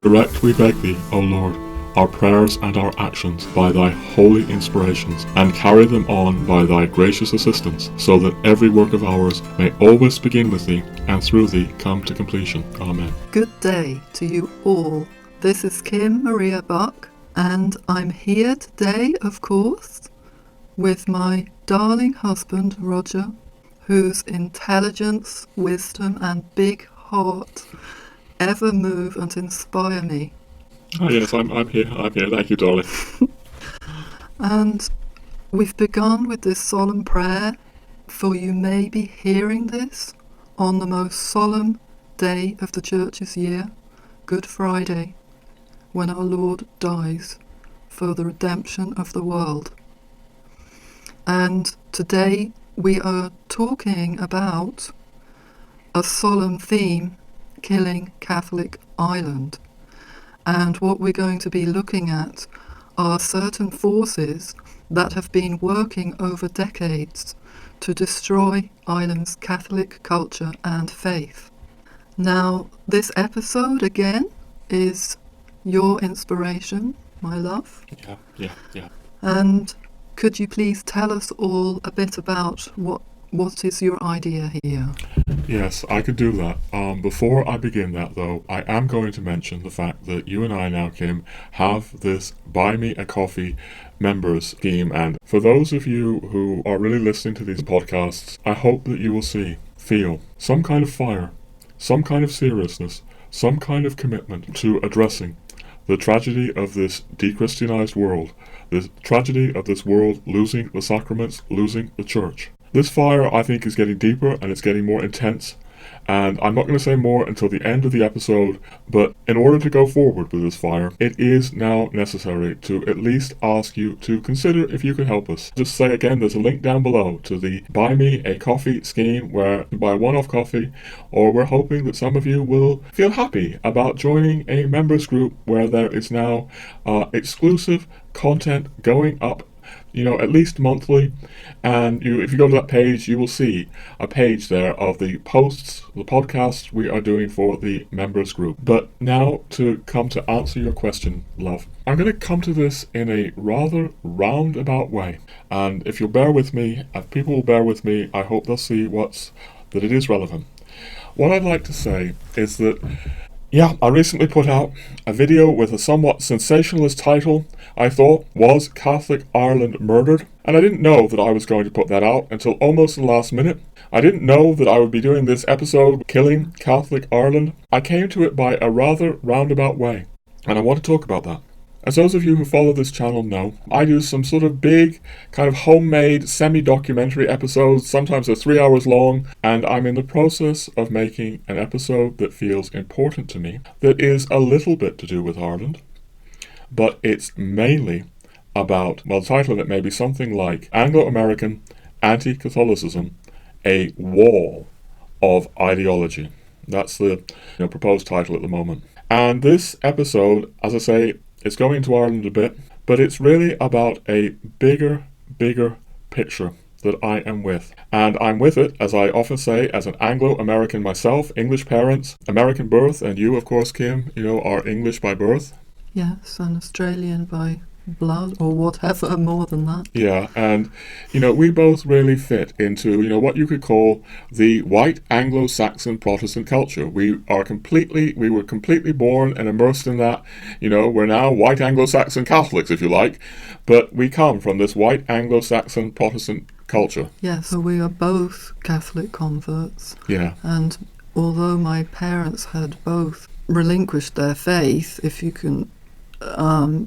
Direct, we beg thee, O Lord, our prayers and our actions by thy holy inspirations, and carry them on by thy gracious assistance, so that every work of ours may always begin with thee, and through thee come to completion. Amen. Good day to you all. This is Kim Maria Buck, and I'm here today, of course, with my darling husband, Roger, whose intelligence, wisdom, and big heart ever move and inspire me. Oh yes, I'm here. Thank you, darling. And we've begun with this solemn prayer, for you may be hearing this on the most solemn day of the Church's year, Good Friday, when our Lord dies for the redemption of the world. And today we are talking about a solemn theme, killing Catholic Ireland. And what we're going to be looking at are certain forces that have been working over decades to destroy Ireland's Catholic culture and faith. Now, this episode, again, is your inspiration, my love. Yeah. And could you please tell us all a bit about what is your idea here? Yes, I could do that. Before I begin that, though, I am going to mention the fact that you and I now, Kim, have this Buy Me a Coffee members scheme. And for those of you who are really listening to these podcasts, I hope that you will feel some kind of fire, some kind of seriousness, some kind of commitment to addressing the tragedy of this de-Christianized world, the tragedy of this world losing the sacraments, losing the church. This fire, I think, is getting deeper and it's getting more intense, and I'm not going to say more until the end of the episode, but in order to go forward with this fire, it is now necessary to at least ask you to consider if you could help us. Just say again, there's a link down below to the Buy Me a Coffee scheme where you buy one-off coffee, or we're hoping that some of you will feel happy about joining a members group where there is now exclusive content going up at least monthly, and if you go to that page, you will see a page there of the posts, the podcasts we are doing for the members group. But now to come to answer your question, love. I'm going to come to this in a rather roundabout way, and if you'll bear with me, if people will bear with me, I hope they'll see that it is relevant. What I'd like to say is that I recently put out a video with a somewhat sensationalist title. I thought, was Catholic Ireland murdered? And I didn't know that I was going to put that out until almost the last minute. I didn't know that I would be doing this episode, Killing Catholic Ireland. I came to it by a rather roundabout way, and I want to talk about that. As those of you who follow this channel know, I do some sort of big, kind of homemade, semi-documentary episodes. Sometimes they're 3 hours long, and I'm in the process of making an episode that feels important to me, that is a little bit to do with Ireland, but it's mainly about, the title of it may be something like Anglo-American Anti-Catholicism, a Wall of Ideology. That's the proposed title at the moment. And this episode, as I say, it's going into Ireland a bit, but it's really about a bigger picture that I am with. And I'm with it, as I often say, as an Anglo-American myself, English parents, American birth, and you, of course, Kim, are English by birth. Yes, and Australian by blood, or whatever, more than that. Yeah, and, we both really fit into, what you could call the white Anglo-Saxon Protestant culture. We were completely born and immersed in that. We're now white Anglo-Saxon Catholics, if you like, but we come from this white Anglo-Saxon Protestant culture. Yes, so we are both Catholic converts. Yeah. And although my parents had both relinquished their faith, if you can...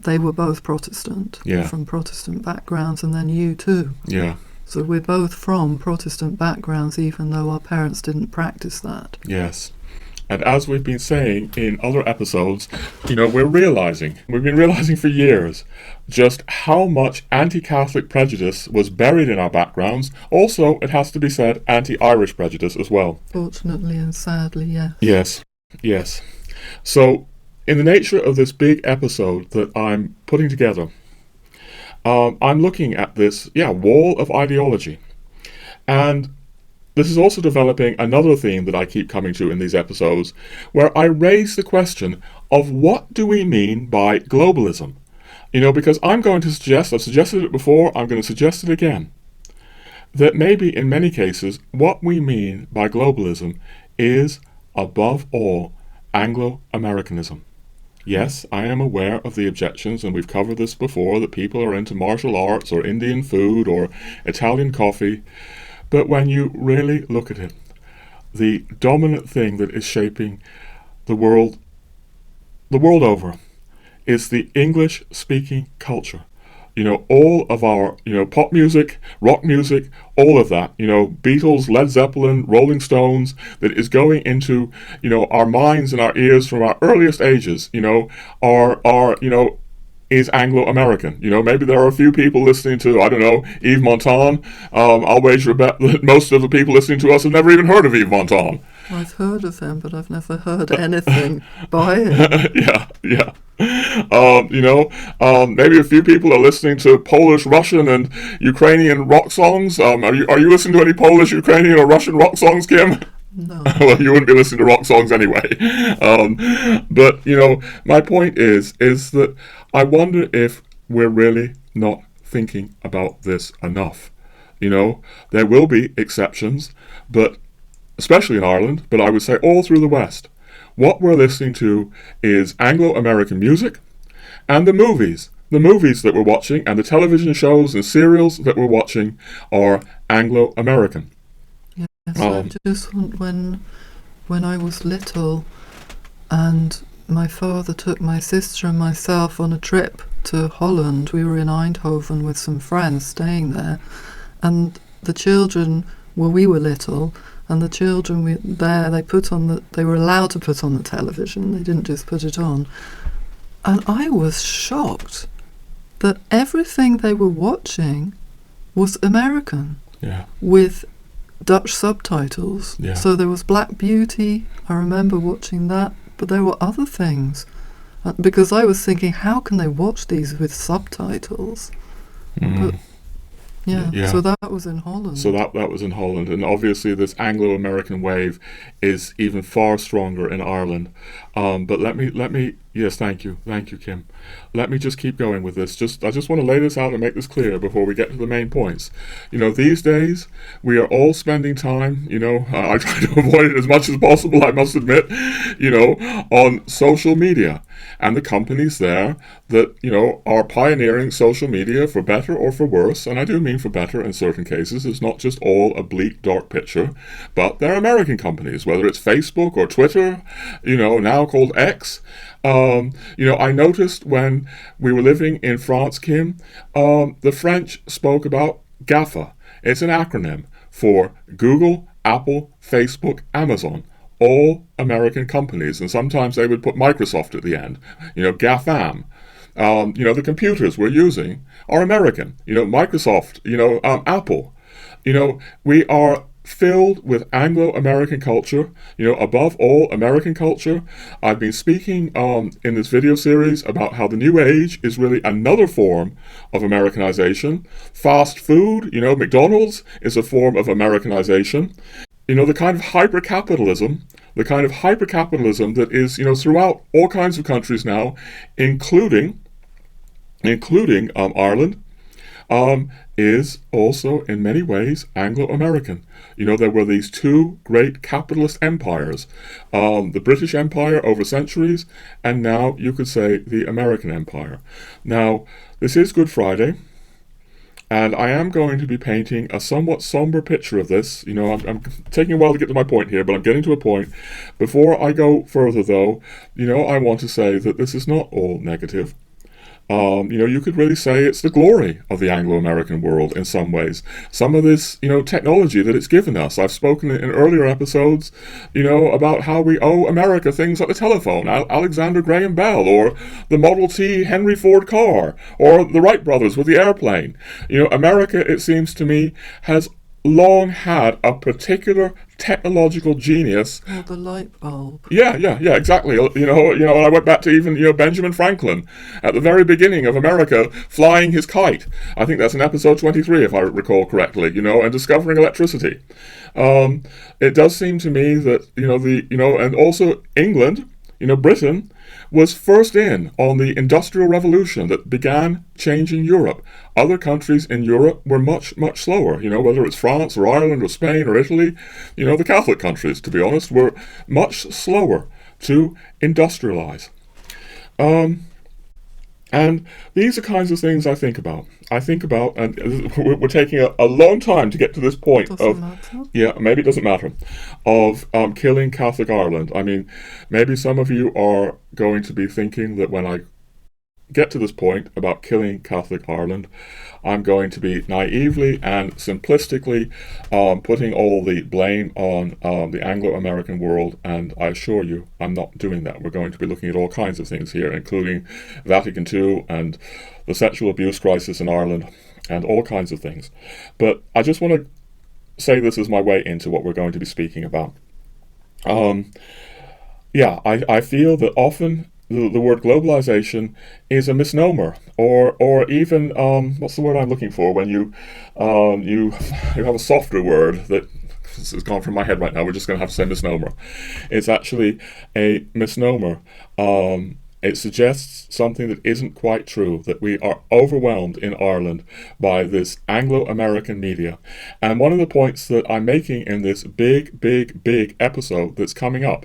they were both Protestant, from Protestant backgrounds, and then you too. Yeah. So we're both from Protestant backgrounds, even though our parents didn't practice that. Yes. And as we've been saying in other episodes, we've been realizing for years just how much anti-Catholic prejudice was buried in our backgrounds. Also, it has to be said, anti-Irish prejudice as well. Fortunately and sadly, yes. Yes. So, in the nature of this big episode that I'm putting together, I'm looking at this, wall of ideology. And this is also developing another theme that I keep coming to in these episodes, where I raise the question of what do we mean by globalism? Because I'm going to suggest, I've suggested it before, I'm going to suggest it again, that maybe in many cases what we mean by globalism is, above all, Anglo-Americanism. Yes, I am aware of the objections, and we've covered this before, that people are into martial arts or Indian food or Italian coffee. But when you really look at it, the dominant thing that is shaping the world over is the English-speaking culture. All of our, pop music, rock music, all of that, Beatles, Led Zeppelin, Rolling Stones, that is going into, our minds and our ears from our earliest ages, is Anglo-American. Maybe there are a few people listening to, I don't know, Yves Montand. I'll wager a bet that most of the people listening to us have never even heard of Yves Montand. I've heard of him, but I've never heard anything by him. Yeah. Maybe a few people are listening to Polish, Russian, and Ukrainian rock songs. Are you listening to any Polish, Ukrainian, or Russian rock songs, Kim? No. Well, you wouldn't be listening to rock songs anyway. But my point is that I wonder if we're really not thinking about this enough. There will be exceptions, but especially in Ireland, but I would say all through the West. What we're listening to is Anglo-American music, and the movies that we're watching, and the television shows and serials that we're watching are Anglo-American. Yes, I just want, when I was little, and my father took my sister and myself on a trip to Holland. We were in Eindhoven with some friends staying there, and the children, we were little, and the children they were allowed to put on the television. They didn't just put it on. And I was shocked that everything they were watching was American. Yeah. With Dutch subtitles. Yeah. So there was Black Beauty. I remember watching that, but there were other things. Because I was thinking, how can they watch these with subtitles? But Yeah, so that was in Holland. So that was in Holland, and obviously this Anglo-American wave is even far stronger in Ireland. But let me, yes, thank you, Kim. Let me just keep going with this. I just want to lay this out and make this clear before we get to the main points. These days we are all spending time. I try to avoid it as much as possible, I must admit. On social media, and the companies there that are pioneering social media for better or for worse. And I do mean for better in certain cases. It's not just all a bleak, dark picture, but they're American companies, whether it's Facebook or Twitter, now called X. I noticed when we were living in France, Kim, the French spoke about GAFA. It's an acronym for Google, Apple, Facebook, Amazon. All American companies, and sometimes they would put Microsoft at the end. GAFAM. The computers we're using are American. Microsoft, Apple. We are filled with Anglo-American culture, above all American culture. I've been speaking in this video series about how the New Age is really another form of Americanization. Fast food, McDonald's is a form of Americanization. The kind of hyper-capitalism that is, throughout all kinds of countries now, including Ireland, is also in many ways Anglo-American. There were these two great capitalist empires, the British Empire over centuries, and now you could say the American Empire. Now, this is Good Friday, and I am going to be painting a somewhat somber picture of this. I'm taking a while to get to my point here, but I'm getting to a point. Before I go further, though, I want to say that this is not all negative. You could really say it's the glory of the Anglo-American world in some ways. Some of this, technology that it's given us. I've spoken in earlier episodes, about how we owe America things like the telephone, Alexander Graham Bell, or the Model T Henry Ford car, or the Wright brothers with the airplane. America, it seems to me, has long had a particular technological genius. Or the light bulb. Yeah, exactly. And I went back to even, Benjamin Franklin at the very beginning of America flying his kite. I think that's in episode 23, if I recall correctly, and discovering electricity. It does seem to me that, and also England, Britain was first in on the Industrial Revolution that began changing Europe. Other countries in Europe were much, much slower, whether it's France or Ireland or Spain or Italy. The Catholic countries, to be honest, were much slower to industrialize. And these are kinds of things I think about. And we're taking a long time to get to this point Doesn't matter. yeah, maybe it doesn't matter, of killing Catholic Ireland. I mean, maybe some of you are going to be thinking that when I get to this point about killing Catholic Ireland, I'm going to be naively and simplistically putting all the blame on the Anglo-American world, and I assure you I'm not doing that. We're going to be looking at all kinds of things here, including Vatican II and the sexual abuse crisis in Ireland and all kinds of things. But I just want to say this as my way into what we're going to be speaking about. I feel that often the word globalization is a misnomer, or even what's the word I'm looking for when you have a softer word that has gone from my head right now. We're just going to have to say misnomer. It's actually a misnomer. It suggests something that isn't quite true, that we are overwhelmed in Ireland by this Anglo-American media. And one of the points that I'm making in this big episode that's coming up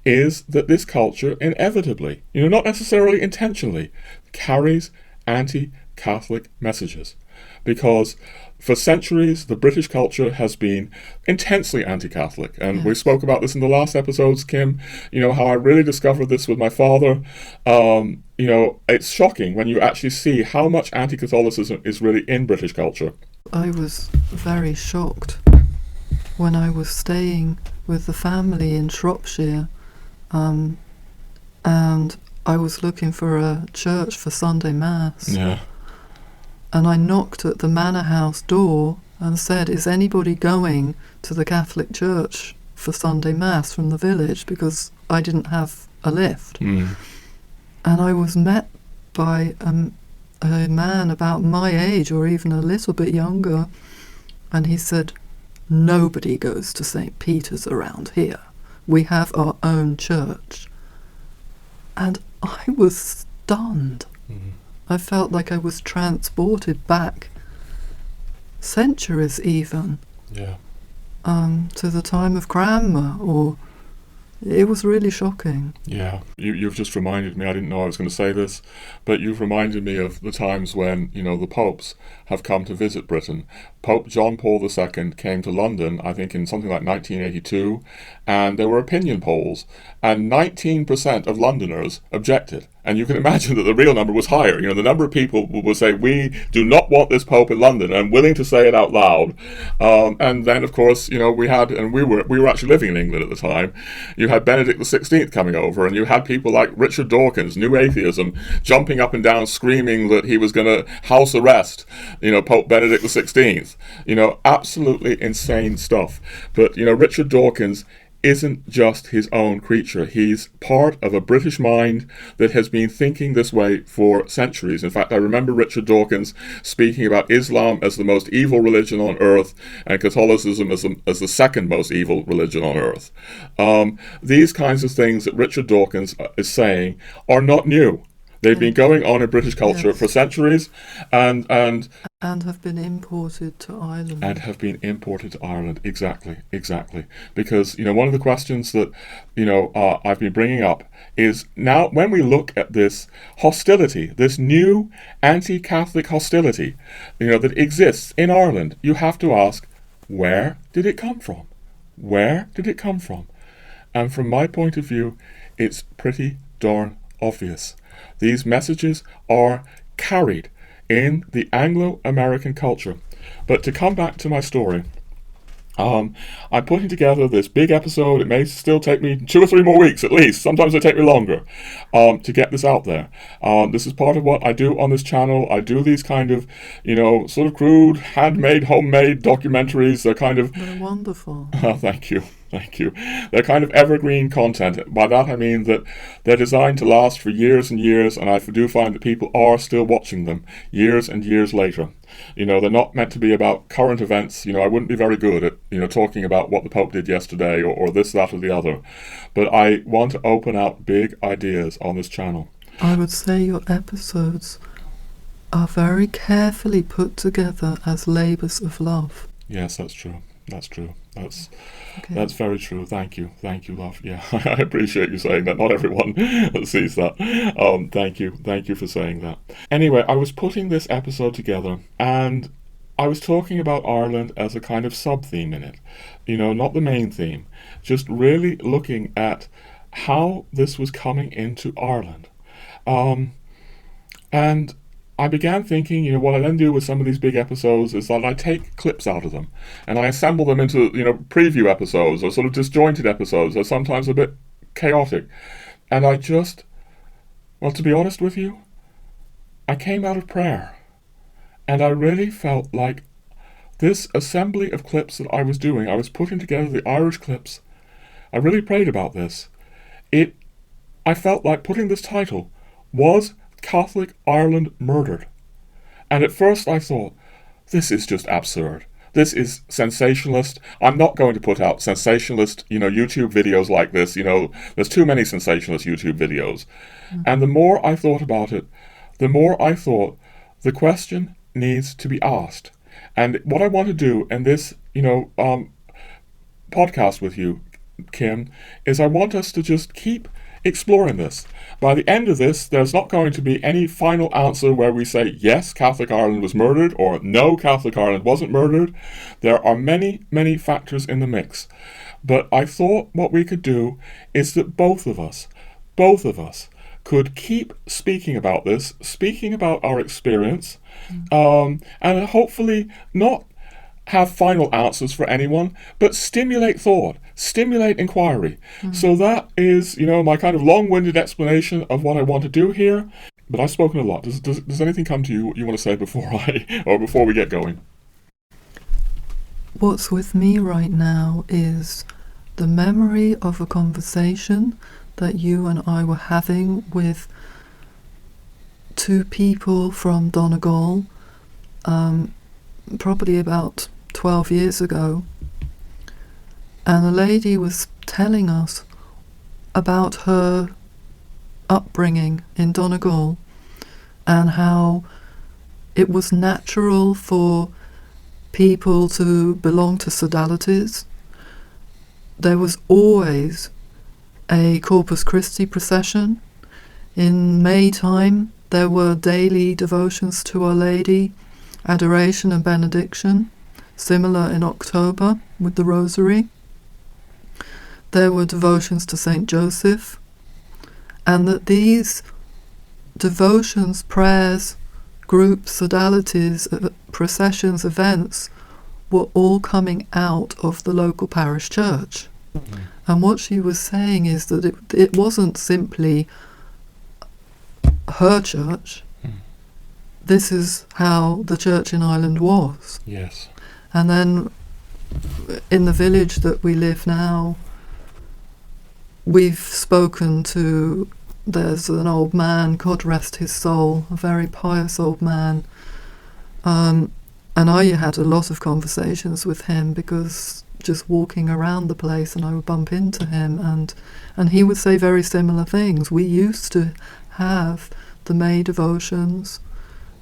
is that this culture inevitably, not necessarily intentionally, carries anti-Catholic messages. Because for centuries, the British culture has been intensely anti-Catholic. And we spoke about this in the last episodes, Kim, how I really discovered this with my father. It's shocking when you actually see how much anti-Catholicism is really in British culture. I was very shocked when I was staying with the family in Shropshire, and I was looking for a church for Sunday Mass. Yeah. And I knocked at the manor house door and said, "Is anybody going to the Catholic Church for Sunday Mass from the village?" Because I didn't have a lift. And I was met by a man about my age, or even a little bit younger, and he said, "Nobody goes to St. Peter's around here. We have our own church." And I was stunned. I felt like I was transported back centuries even, to the time of Cranmer, or it was really shocking. Yeah, you've just reminded me, I didn't know I was going to say this, but you've reminded me of the times when, the popes have come to visit Britain. Pope John Paul II came to London, I think in something like 1982, and there were opinion polls, and 19% of Londoners objected. And you can imagine that the real number was higher. The number of people would say, "We do not want this Pope in London," and willing to say it out loud. And then, of course, we had, and we were actually living in England at the time. You had Benedict XVI coming over, and you had people like Richard Dawkins, New Atheism, jumping up and down, screaming that he was going to house arrest, Pope Benedict XVI. Absolutely insane stuff. But Richard Dawkins isn't just his own creature. He's part of a British mind that has been thinking this way for centuries. In fact, I remember Richard Dawkins speaking about Islam as the most evil religion on earth and Catholicism as the second most evil religion on earth. These kinds of things that Richard Dawkins is saying are not new. They've been going on in British culture for centuries, and have been imported to Ireland. Exactly. Because, one of the questions that, I've been bringing up is now when we look at this hostility, this new anti-Catholic hostility, that exists in Ireland, you have to ask, where did it come from? Where did it come from? And from my point of view, it's pretty darn obvious. These messages are carried in the Anglo-American culture. But to come back to my story, I'm putting together this big episode. It may still take me 2 or 3 more weeks at least. Sometimes it take me longer to get this out there. This is part of what I do on this channel. I do these kind of, sort of crude, handmade, homemade documentaries. They're kind of... They're wonderful. Thank you. Thank you. They're kind of evergreen content. By that I mean that they're designed to last for years and years, and I do find that people are still watching them years and years later. They're not meant to be about current events. I wouldn't be very good at, talking about what the Pope did yesterday or this, that, or the other. But I want to open out big ideas on this channel. I would say your episodes are very carefully put together as labours of love. Yes, that's true. That's true. That's Okay. very true. Thank you, love. Yeah, I appreciate you saying that. Not everyone sees that. Thank you for saying that. Anyway, I was putting this episode together, and I was talking about Ireland as a kind of sub-theme in it. Not the main theme. Just really looking at how this was coming into Ireland, and I began thinking, what I then do with some of these big episodes is that I take clips out of them and I assemble them into, preview episodes or sort of disjointed episodes. They're sometimes a bit chaotic. And I just, to be honest with you, I came out of prayer. And I really felt like this assembly of clips that I was doing, I was putting together the Irish clips. I really prayed about this. I felt like putting this title was Catholic Ireland Murdered. And at first I thought, this is just absurd. This is sensationalist. I'm not going to put out sensationalist, YouTube videos like this. There's too many sensationalist YouTube videos. And the more I thought about it, the more I thought the question needs to be asked. And what I want to do in this, podcast with you, Kim, is I want us to just keep exploring this. By the end of this, there's not going to be any final answer where we say, yes, Catholic Ireland was murdered, or no, Catholic Ireland wasn't murdered. There are many, many factors in the mix. But I thought what we could do is that both of us could keep speaking about this, speaking about our experience, and hopefully not have final answers for anyone, but stimulate thought, stimulate inquiry. So that is, my kind of long-winded explanation of what I want to do here. But I've spoken a lot. Does anything come to you want to say before we get going? What's with me right now is the memory of a conversation that you and I were having with two people from Donegal, probably about 12 years ago, and the lady was telling us about her upbringing in Donegal and how it was natural for people to belong to sodalities. There was always a Corpus Christi procession. In May time, there were daily devotions to Our Lady, adoration and benediction, similar in October with the Rosary. There were devotions to Saint Joseph, and that these devotions, prayers, groups, sodalities, processions, events were all coming out of the local parish church. And what she was saying is that it wasn't simply her church. This is how the church in Ireland was. Yes. And then in the village that we live now, we've spoken to, there's an old man, God rest his soul, a very pious old man. And I had a lot of conversations with him because just walking around the place and I would bump into him and he would say very similar things. We used to have the May devotions.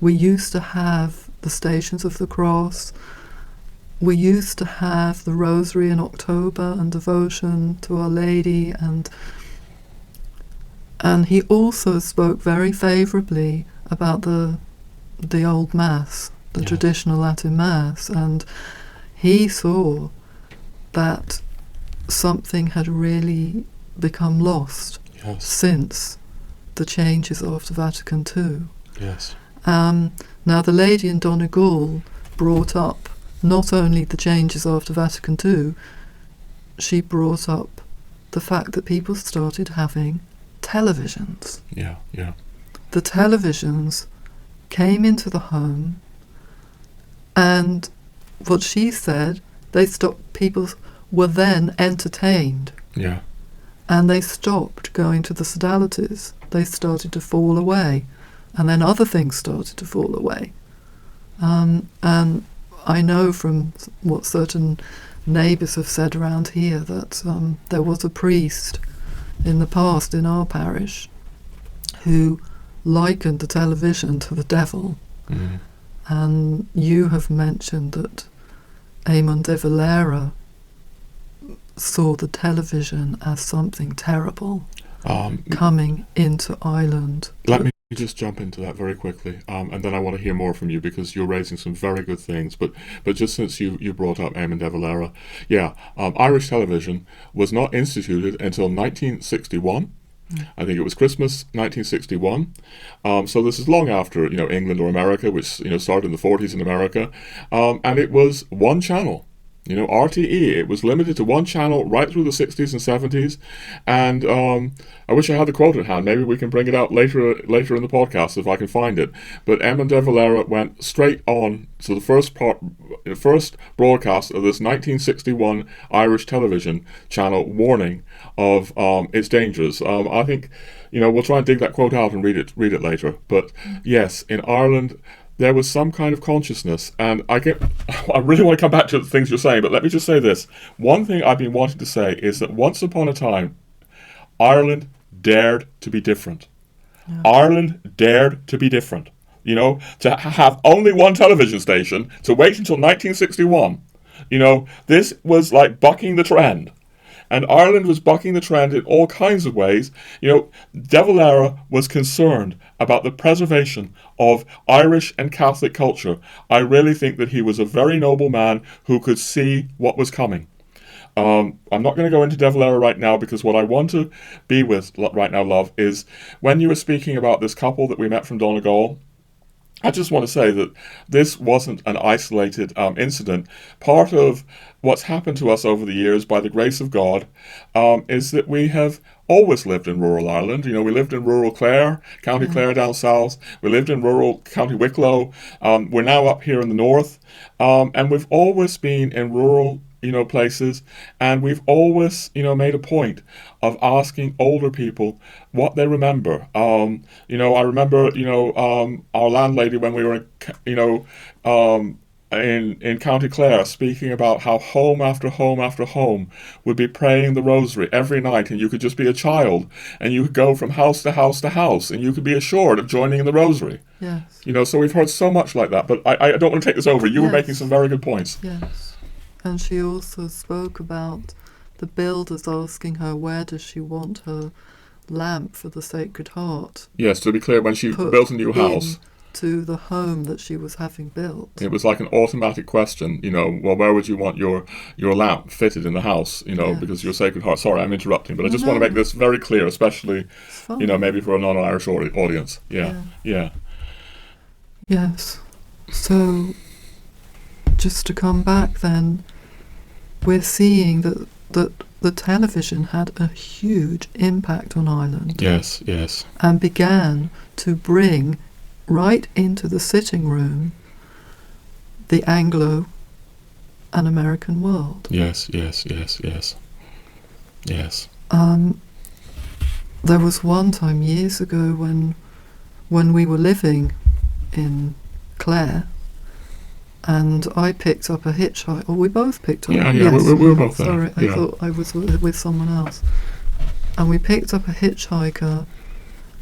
We used to have the Stations of the Cross. We used to have the Rosary in October and devotion to Our Lady, and he also spoke very favourably about the old Mass, the traditional Latin Mass, and he saw that something had really become lost since the changes after Vatican II. Yes. Now the lady in Donegal brought up not only the changes after Vatican II, she brought up the fact that people started having televisions. Yeah, yeah. The televisions came into the home, and what she said, people were then entertained. Yeah. And they stopped going to the sodalities. They started to fall away. And then other things started to fall away. And I know from what certain neighbours have said around here that there was a priest in the past in our parish who likened the television to the devil. Mm. And you have mentioned that Eamon de Valera saw the television as something terrible coming into Ireland. Let me just jump into that very quickly, and then I want to hear more from you because you're raising some very good things. But just since you brought up Eamon de Valera, Irish television was not instituted until 1961. I think it was Christmas 1961. So this is long after England or America, which started in the 40s in America, and it was one channel. RTE, it was limited to one channel right through the 60s and 70s, and I wish I had the quote at hand. Maybe we can bring it out later in the podcast if I can find it. But Eamon de Valera went straight on to the first broadcast of this 1961 Irish television channel, warning of its dangers. I think we'll try and dig that quote out and read it later. But yes, in Ireland, there was some kind of consciousness, and I really want to come back to the things you're saying, but let me just say this. One thing I've been wanting to say is that once upon a time, Ireland dared to be different. Yeah. Ireland dared to be different. To have only one television station, to wait until 1961. This was like bucking the trend. And Ireland was bucking the trend in all kinds of ways. De Valera was concerned about the preservation of Irish and Catholic culture. I really think that he was a very noble man who could see what was coming. I'm not going to go into De Valera right now because what I want to be with right now, love, is when you were speaking about this couple that we met from Donegal, I just want to say that this wasn't an isolated incident. Part of what's happened to us over the years, by the grace of God, is that we have always lived in rural Ireland. We lived in rural Clare, County Clare down south. We lived in rural County Wicklow. We're now up here in the north. And we've always been in rural places, and we've always, made a point of asking older people what they remember. I remember, our landlady when we were, in County Clare, speaking about how home after home after home would be praying the rosary every night, and you could just be a child, and you could go from house to house to house, and you could be assured of joining in the rosary. Yes. So we've heard so much like that, but I don't want to take this over. You were making some very good points. Yes. And she also spoke about the builders asking her where does she want her lamp for the Sacred Heart. Yes, to be clear, when she built a new house. To the home that she was having built. It was like an automatic question, well, where would you want your lamp fitted in the house, because your Sacred Heart. Sorry, I'm interrupting, but I just want to make this very clear, especially, maybe for a non-Irish audience. Yeah. Yes. So, just to come back then, we're seeing that the television had a huge impact on Ireland. Yes. And began to bring right into the sitting room the Anglo-American world. Yes. There was one time years ago when we were living in Clare, and I picked up a hitchhiker. Or we both picked up. Yeah, yes. we were both there. Sorry, I thought I was with someone else. And we picked up a hitchhiker,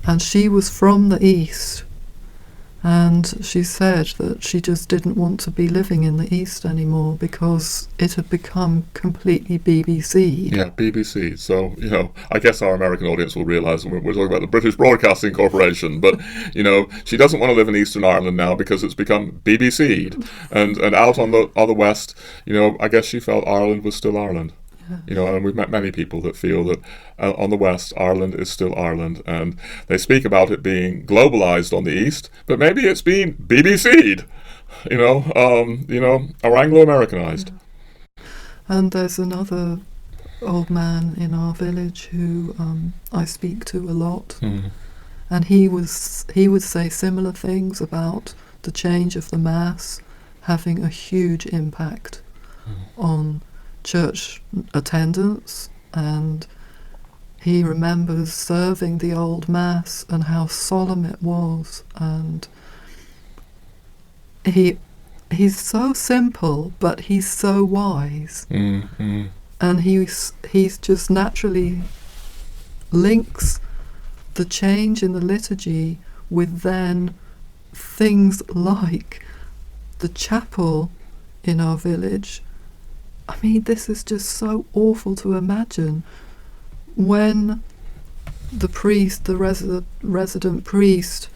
and she was from the East. And she said that she just didn't want to be living in the East anymore because it had become completely BBC'd. Yeah, BBC. So, I guess our American audience will realise we're talking about the British Broadcasting Corporation, but, she doesn't want to live in Eastern Ireland now because it's become BBC'd. And out on the West, I guess she felt Ireland was still Ireland. And we've met many people that feel that on the West, Ireland is still Ireland, and they speak about it being globalised on the East, but maybe it's been BBC'd are Anglo-Americanized. And there's another old man in our village who I speak to a lot, and he would say similar things about the change of the Mass having a huge impact on church attendance, and he remembers serving the old Mass and how solemn it was, and he's so simple, but he's so wise, and he's just naturally links the change in the liturgy with then things like the chapel in our village. I mean, this is just so awful to imagine. When the priest, the resident priest,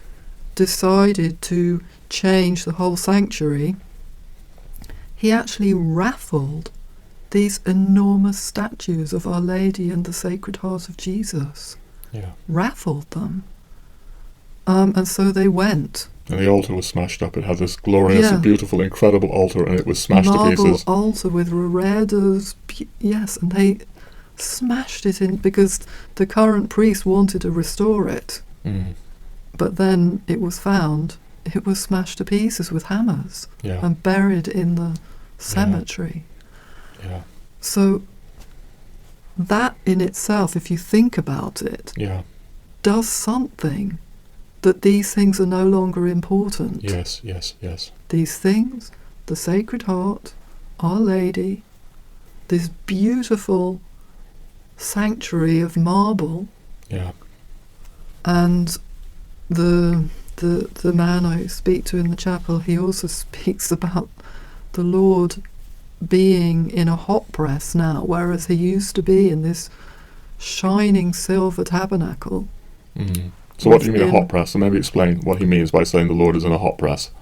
decided to change the whole sanctuary, he actually raffled these enormous statues of Our Lady and the Sacred Heart of Jesus. Yeah. Raffled them. And so they went. And the altar was smashed up. It had this glorious, beautiful, incredible altar, and it was smashed to pieces. Marble altar with reredos, yes, and they smashed it in because the current priest wanted to restore it. But then it was found it was smashed to pieces with hammers and buried in the cemetery. Yeah. So that in itself, if you think about it, does something that these things are no longer important. Yes. These things, the Sacred Heart, Our Lady, this beautiful sanctuary of marble, and the man I speak to in the chapel, he also speaks about the Lord being in a hot press now, whereas he used to be in this shining silver tabernacle. So what do you mean a hot press? So maybe explain what he means by saying the Lord is in a hot press.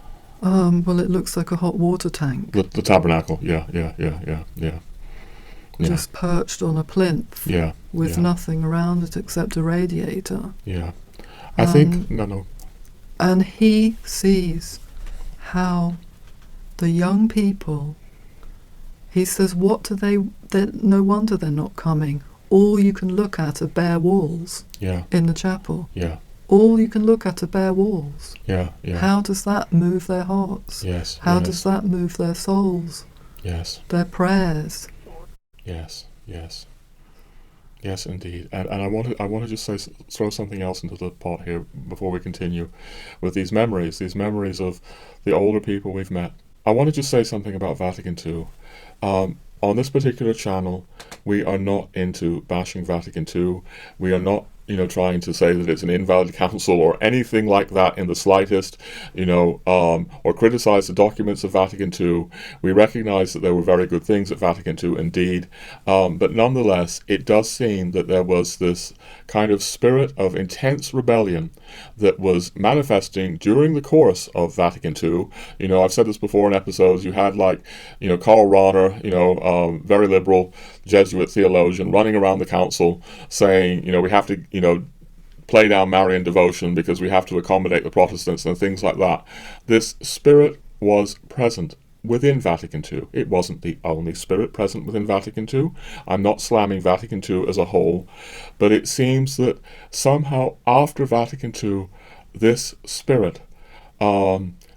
Well, it looks like a hot water tank. The tabernacle, yeah. Just perched on a plinth with nothing around it except a radiator. Yeah. I think, no. And he sees how the young people, he says, no wonder they're not coming. All you can look at are bare walls in the chapel. Yeah. All you can look at are bare walls. Yeah. How does that move their hearts? Yes. How does that move their souls? Yes. Their prayers? Yes, indeed. And I want to just throw something else into the pot here before we continue with these memories of the older people we've met. I want to just say something about Vatican II. On this particular channel, we are not into bashing Vatican II. We are not, trying to say that it's an invalid council or anything like that in the slightest, or criticize the documents of Vatican II. We recognize that there were very good things at Vatican II indeed, but nonetheless, it does seem that there was this kind of spirit of intense rebellion that was manifesting during the course of Vatican II. I've said this before in episodes. You had Karl Rahner, very liberal Jesuit theologian, running around the council saying, we have to, play down Marian devotion because we have to accommodate the Protestants and things like that. This spirit was present within Vatican II. It wasn't the only spirit present within Vatican II. I'm not slamming Vatican II as a whole, but it seems that somehow after Vatican II, this spirit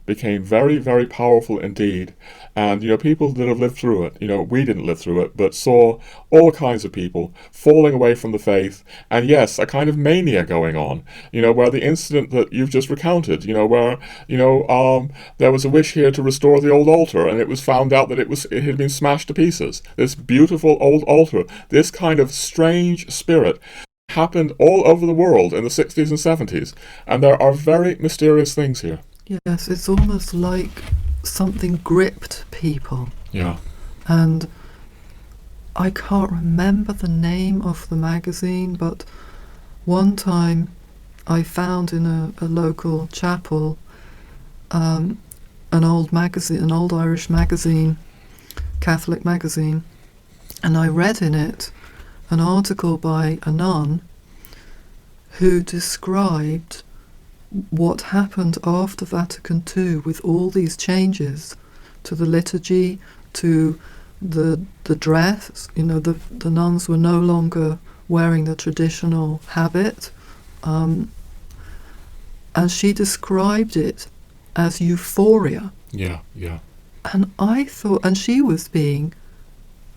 became very, very powerful indeed. And, people that have lived through it, we didn't live through it, but saw all kinds of people falling away from the faith. And yes, a kind of mania going on, where the incident that you've just recounted, where, there was a wish here to restore the old altar, and it was found out that it had been smashed to pieces. This beautiful old altar, this kind of strange spirit happened all over the world in the 60s and 70s. And there are very mysterious things here. Yes, it's almost like something gripped people. Yeah. And I can't remember the name of the magazine, but one time I found in a local chapel an old magazine, an old Irish magazine, Catholic magazine, and I read in it an article by a nun who described what happened after Vatican II with all these changes to the liturgy, to the dress. The nuns were no longer wearing the traditional habit, and she described it as euphoria. Yeah, yeah. And I thought, and she was being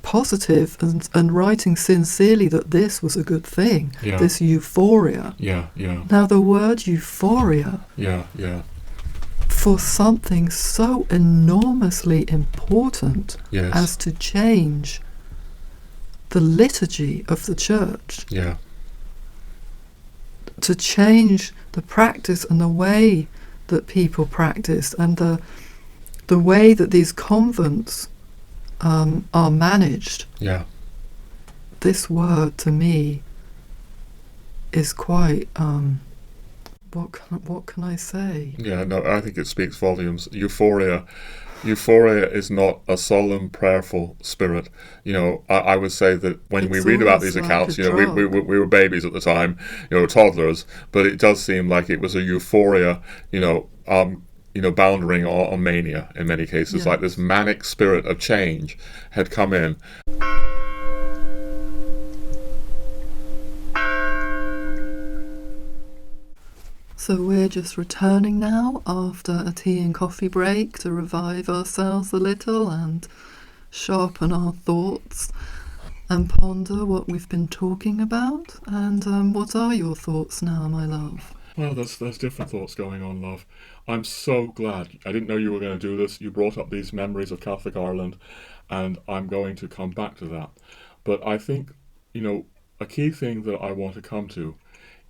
positive and writing sincerely that this was a good thing, Yeah. this euphoria. Yeah, yeah. Now the word euphoria, Yeah, yeah. for something so enormously important Yes. as to change the liturgy of the church, Yeah. to change the practice and the way that people practice, and the way that these convents are managed. Yeah. This word to me is quite what can I say? Yeah, no, I think it speaks volumes. Euphoria is not a solemn, prayerful spirit. I would say that when we read about these accounts, like we were babies at the time, toddlers, but it does seem like it was a euphoria, bounding on mania in many cases. Yes. Like this manic spirit of change had come in. So we're just returning now after a tea and coffee break to revive ourselves a little and sharpen our thoughts and ponder what we've been talking about. And what are your thoughts now, my love? Well, there's different thoughts going on, love. I'm so glad. I didn't know you were going to do this. You brought up these memories of Catholic Ireland, and I'm going to come back to that. But I think, a key thing that I want to come to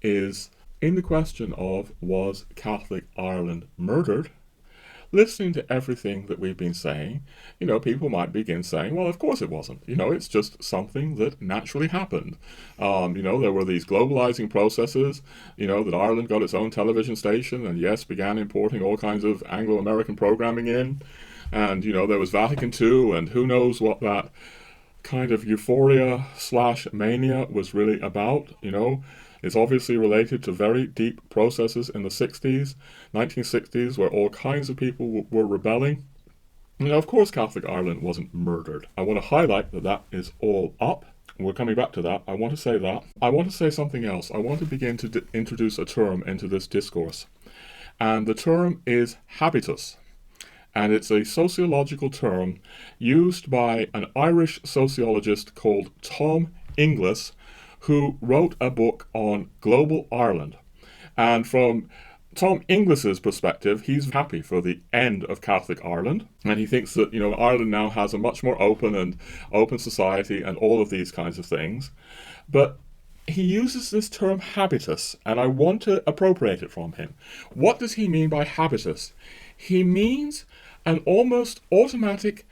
is in the question of, was Catholic Ireland murdered? Listening to everything that we've been saying, people might begin saying, well, of course it wasn't. It's just something that naturally happened. There were these globalizing processes, that Ireland got its own television station and, yes, began importing all kinds of Anglo-American programming in. And, there was Vatican II, and who knows what that kind of euphoria/mania was really about. It's obviously related to very deep processes in the 1960s, where all kinds of people were rebelling. Of course, Catholic Ireland wasn't murdered. I want to highlight that is all up. We're coming back to that. I want to say that. I want to say something else. I want to begin to introduce a term into this discourse. And the term is habitus. And it's a sociological term used by an Irish sociologist called Tom Inglis, who wrote a book on global Ireland. And from Tom Inglis's perspective, he's happy for the end of Catholic Ireland, and he thinks that Ireland now has a much more open society and all of these kinds of things. But he uses this term habitus, and I want to appropriate it from him. What does he mean by habitus? He means an almost automatic,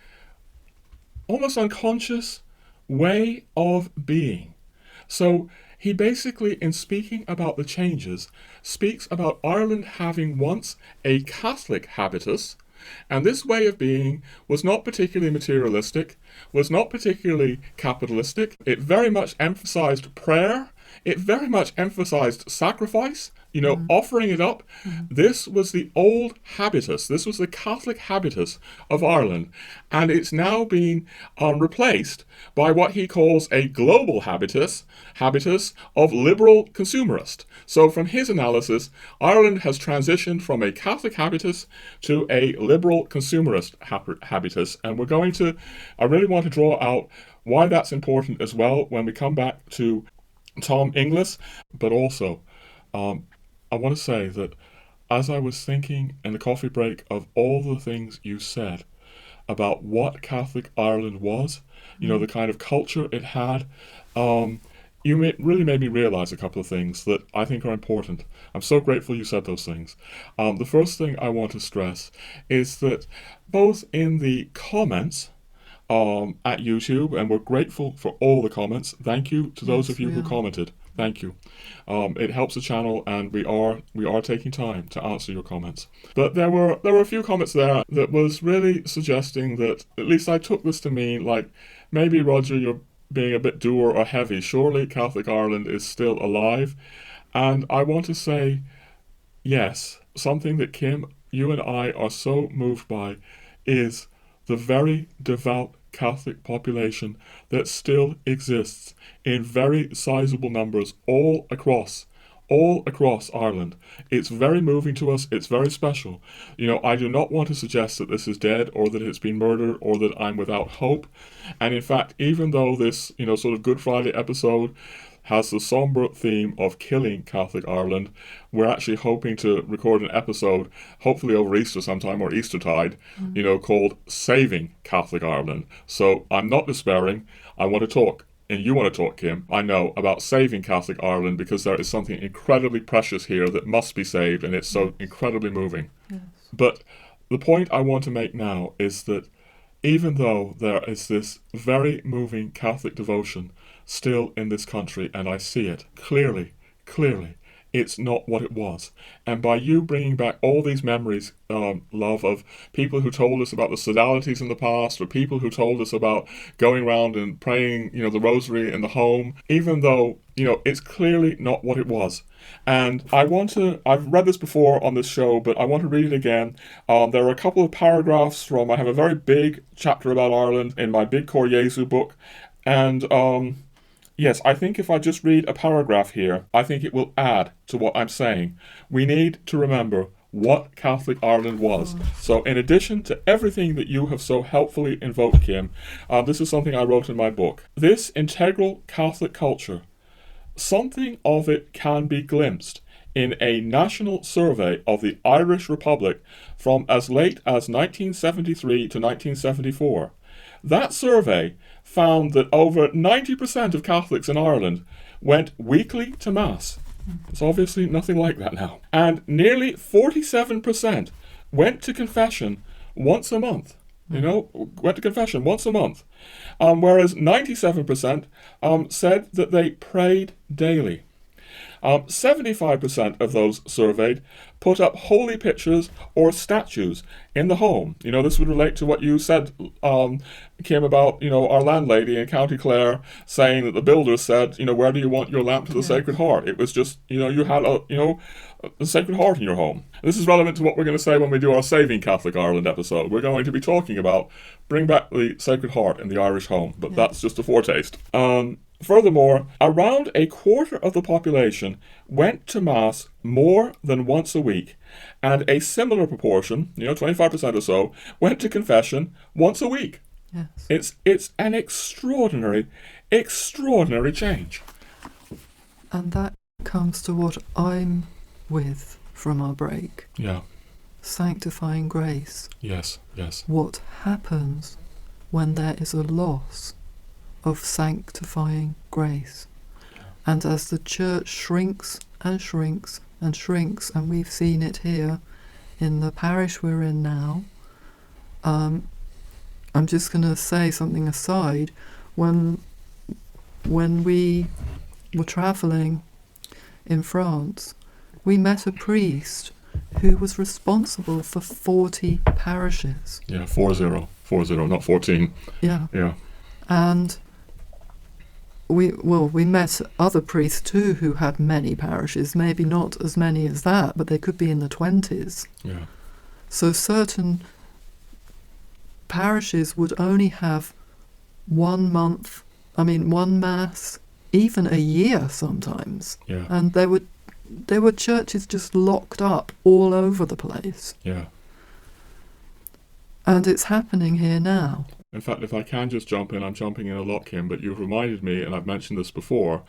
almost unconscious way of being. So he basically, in speaking about the changes, speaks about Ireland having once a Catholic habitus, and this way of being was not particularly materialistic, was not particularly capitalistic. It very much emphasized prayer. It very much emphasized sacrifice, offering it up. This was the old habitus. This was the Catholic habitus of Ireland. And it's now been replaced by what he calls a global habitus of liberal consumerist. So from his analysis, Ireland has transitioned from a Catholic habitus to a liberal consumerist habitus. And I really want to draw out why that's important as well when we come back to Tom Inglis. But also, I want to say that as I was thinking in the coffee break of all the things you said about what Catholic Ireland was, the kind of culture it had, really made me realize a couple of things that I think are important. I'm so grateful you said those things. The first thing I want to stress is that both in the comments at YouTube, and we're grateful for all the comments. Thank you to those of you who commented. Thank you. It helps the channel, and we are taking time to answer your comments. But there were a few comments there that was really suggesting that, at least I took this to mean, like, maybe Roger, you're being a bit dour or heavy. Surely Catholic Ireland is still alive. And I want to say, yes, something that Kim, you and I are so moved by is the very devout Catholic population that still exists in very sizable numbers all across Ireland. It's very moving to us. It's very special. I do not want to suggest that this is dead or that it's been murdered or that I'm without hope. And in fact, even though this, sort of Good Friday episode has the sombre theme of killing Catholic Ireland, we're actually hoping to record an episode, hopefully over Easter sometime or Eastertide, called Saving Catholic Ireland. So I'm not despairing. I want to talk. And you want to talk, Kim, I know, about saving Catholic Ireland because there is something incredibly precious here that must be saved, and it's so incredibly moving. Yes. But the point I want to make now is that even though there is this very moving Catholic devotion still in this country, and I see it clearly, it's not what it was. And by you bringing back all these memories, love, of people who told us about the sodalities in the past, or people who told us about going around and praying, the rosary in the home, even though, it's clearly not what it was. And I've read this before on this show, but I want to read it again. There are a couple of paragraphs I have a very big chapter about Ireland in my big Cor Jesu book, and yes, I think if I just read a paragraph here, I think it will add to what I'm saying. We need to remember what Catholic Ireland was. So in addition to everything that you have so helpfully invoked, Kim, this is something I wrote in my book. This integral Catholic culture, something of it can be glimpsed in a national survey of the Irish Republic from as late as 1973 to 1974. That survey found that over 90% of Catholics in Ireland went weekly to Mass. It's obviously nothing like that now. And nearly 47% went to confession once a month. Went to confession once a month. Whereas 97% said that they prayed daily. 75% of those surveyed put up holy pictures or statues in the home. This would relate to what you said, Kim, about, our landlady in County Clare saying that the builder said, where do you want your lamp to the Sacred Heart? It was just, you had a Sacred Heart in your home. This is relevant to what we're going to say when we do our Saving Catholic Ireland episode. We're going to be talking about bring back the Sacred Heart in the Irish home, but that's just a foretaste. Furthermore, around a quarter of the population went to Mass more than once a week, and a similar proportion, 25% or so, went to confession once a week. Yes. It's an extraordinary change. And that comes to what I'm with from our break. Yeah. Sanctifying grace. Yes. What happens when there is a loss of sanctifying grace? And as the church shrinks and shrinks and shrinks, and we've seen it here in the parish we're in now, I'm just going to say something aside. When we were travelling in France, we met a priest who was responsible for 40 parishes. Yeah, 40, not 14. Yeah. And we met other priests too who had many parishes, maybe not as many as that, but they could be in the 20s. Yeah. So certain parishes would only have 1 Mass, even a year sometimes. Yeah. And there were churches just locked up all over the place. Yeah. And it's happening here now. In fact, if I can just jump in, I'm jumping in a lot, Kim, but you've reminded me, and I've mentioned this before,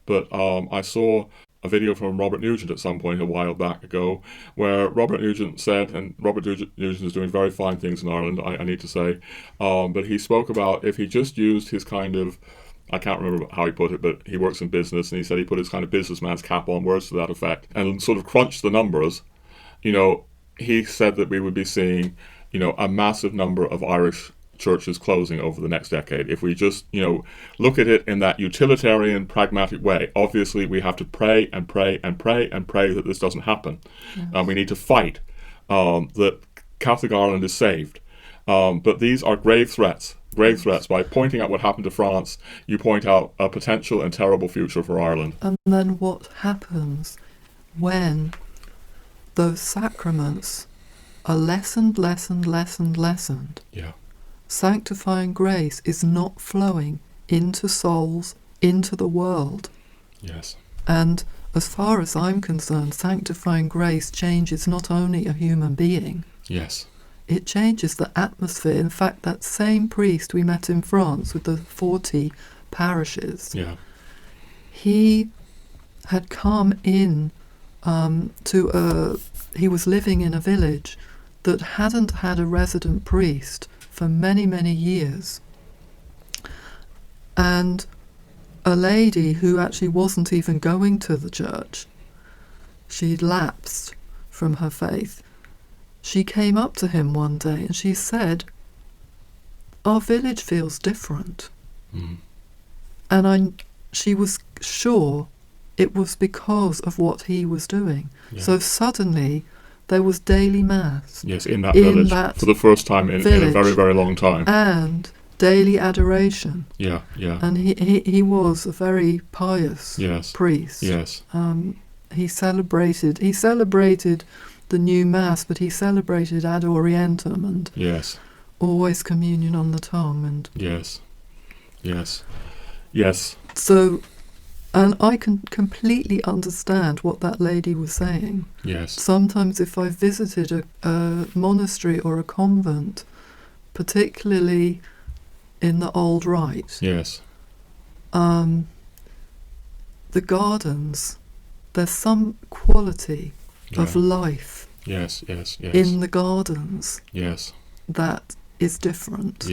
but I saw a video from Robert Nugent at some point a while back ago, where Robert Nugent said, and Robert Nugent is doing very fine things in Ireland, I need to say, but he spoke about if he just used his kind of, I can't remember how he put it, but he works in business, and he said he put his kind of businessman's cap on, words to that effect, and sort of crunched the numbers. He said that we would be seeing, a massive number of Irish churches closing over the next decade. If we just, look at it in that utilitarian, pragmatic way, obviously we have to pray and pray and pray and pray that this doesn't happen. Yes. We need to fight that Catholic Ireland is saved. But these are grave threats. By pointing out what happened to France, you point out a potential and terrible future for Ireland. And then what happens when those sacraments are lessened. Yeah. Sanctifying grace is not flowing into souls, into the world. Yes. And as far as I'm concerned, sanctifying grace changes not only a human being, Yes. it changes the atmosphere. In fact, that same priest we met in France with the 40 parishes, Yeah. he had come in he was living in a village that hadn't had a resident priest for many, many years. And a lady who actually wasn't even going to the church, she'd lapsed from her faith, she came up to him one day and she said, "Our village feels different." And she was sure it was because of what he was doing. Yeah. So suddenly there was daily mass. Yes, in that village for the first time in a very, very long time. And daily adoration. Yeah, yeah. And he was a very pious priest. Yes. He celebrated the new mass, but he celebrated ad orientem and always communion on the tongue and Yes. So, and I can completely understand what that lady was saying. Yes. Sometimes if I visited a monastery or a convent, particularly in the old rite, the gardens, there's some quality of life in the gardens that is different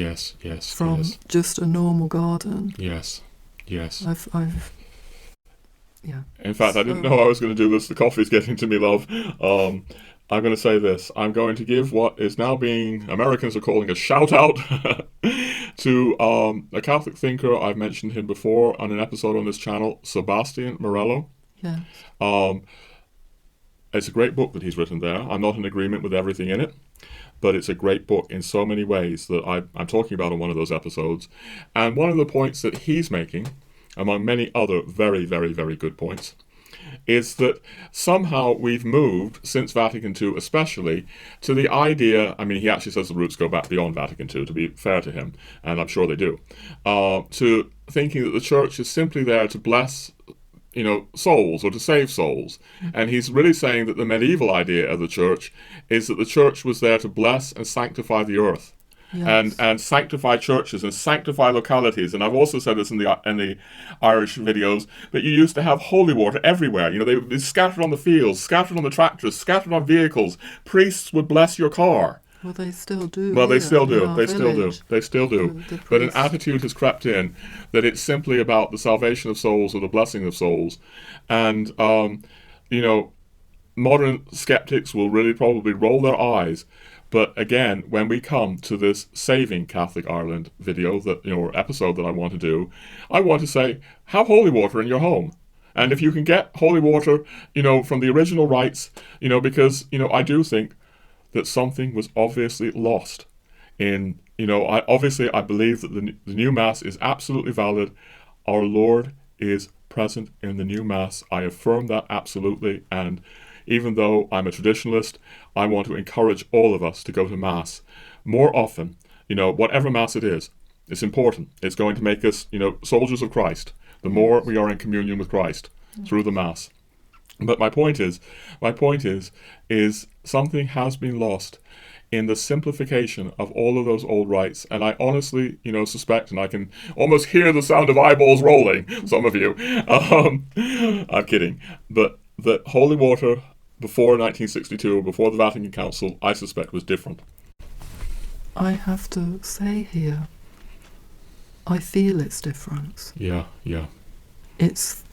from just a normal garden. Yes. Yeah. In fact, I didn't know I was going to do this. The coffee's getting to me, love. I'm going to say this. I'm going to give what is now being, Americans are calling a shout out to a Catholic thinker. I've mentioned him before on an episode on this channel, Sebastian Morello. Yes. It's a great book that he's written there. I'm not in agreement with everything in it, but it's a great book in so many ways that I'm talking about in one of those episodes. And one of the points that he's making, among many other very, very, very good points, is that somehow we've moved, since Vatican II especially, to the idea, I mean, he actually says the roots go back beyond Vatican II, to be fair to him, and I'm sure they do, to thinking that the church is simply there to bless souls or to save souls. And he's really saying that the medieval idea of the church is that the church was there to bless and sanctify the earth. Yes. And sanctify churches and sanctify localities. And I've also said this in the Irish videos, that you used to have holy water everywhere. They would be scattered on the fields, scattered on the tractors, scattered on vehicles. Priests would bless your car. Well, they still do. Well, they still do. They still do. But an attitude has crept in that it's simply about the salvation of souls or the blessing of souls. And, modern skeptics will really probably roll their eyes. But again, when we come to this Saving Catholic Ireland video or episode that I want to do, I want to say, have holy water in your home. And if you can get holy water, from the original rites, because, I do think that something was obviously lost in, I believe that the new Mass is absolutely valid. Our Lord is present in the new Mass. I affirm that absolutely. And even though I'm a traditionalist, I want to encourage all of us to go to Mass more often. Whatever Mass it is, it's important. It's going to make us, soldiers of Christ. The more we are in communion with Christ through the Mass. But my point is something has been lost in the simplification of all of those old rites. And I honestly, suspect, and I can almost hear the sound of eyeballs rolling, some of you. I'm kidding. But that holy water before 1962 or before the Vatican Council, I suspect was different. I have to say here, I feel its difference. Yeah. It's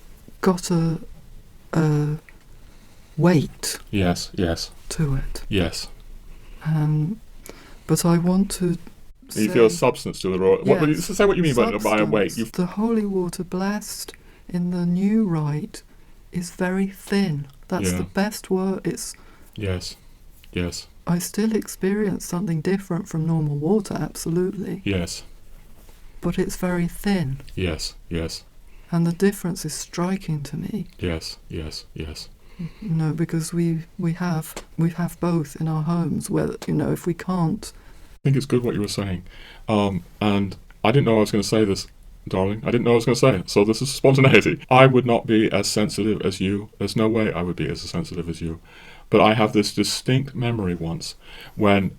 got a weight. Yes. To it. Yes. But I want to say... You feel a substance to it. Yes, say what you mean by a weight. The holy water blessed in the new rite is very thin. That's the best word. It's... Yes. I still experience something different from normal water, absolutely. Yes. But it's very thin. Yes. And the difference is striking to me. Yes. because we have both in our homes. Where if we can't, I think it's good what you were saying, and I didn't know I was going to say this, darling. I didn't know I was going to say it. So this is spontaneity. I would not be as sensitive as you. There's no way I would be as sensitive as you. But I have this distinct memory once when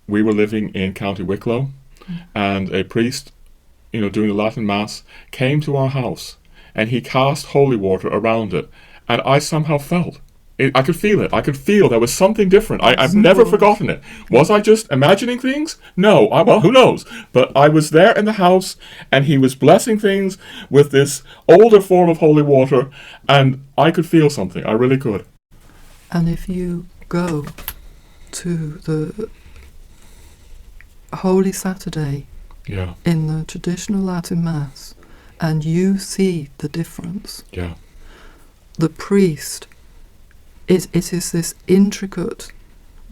we were living in County Wicklow, and a priest, doing the Latin Mass, came to our house, and he cast holy water around it, and I somehow felt it. I could feel it. I could feel there was something different. I've never forgotten it. Was I just imagining things? No. Well, who knows? But I was there in the house, and he was blessing things with this older form of holy water, and I could feel something. I really could. And if you go to the Holy Saturday in the traditional Latin Mass, and you see the difference, the priest, it is this intricate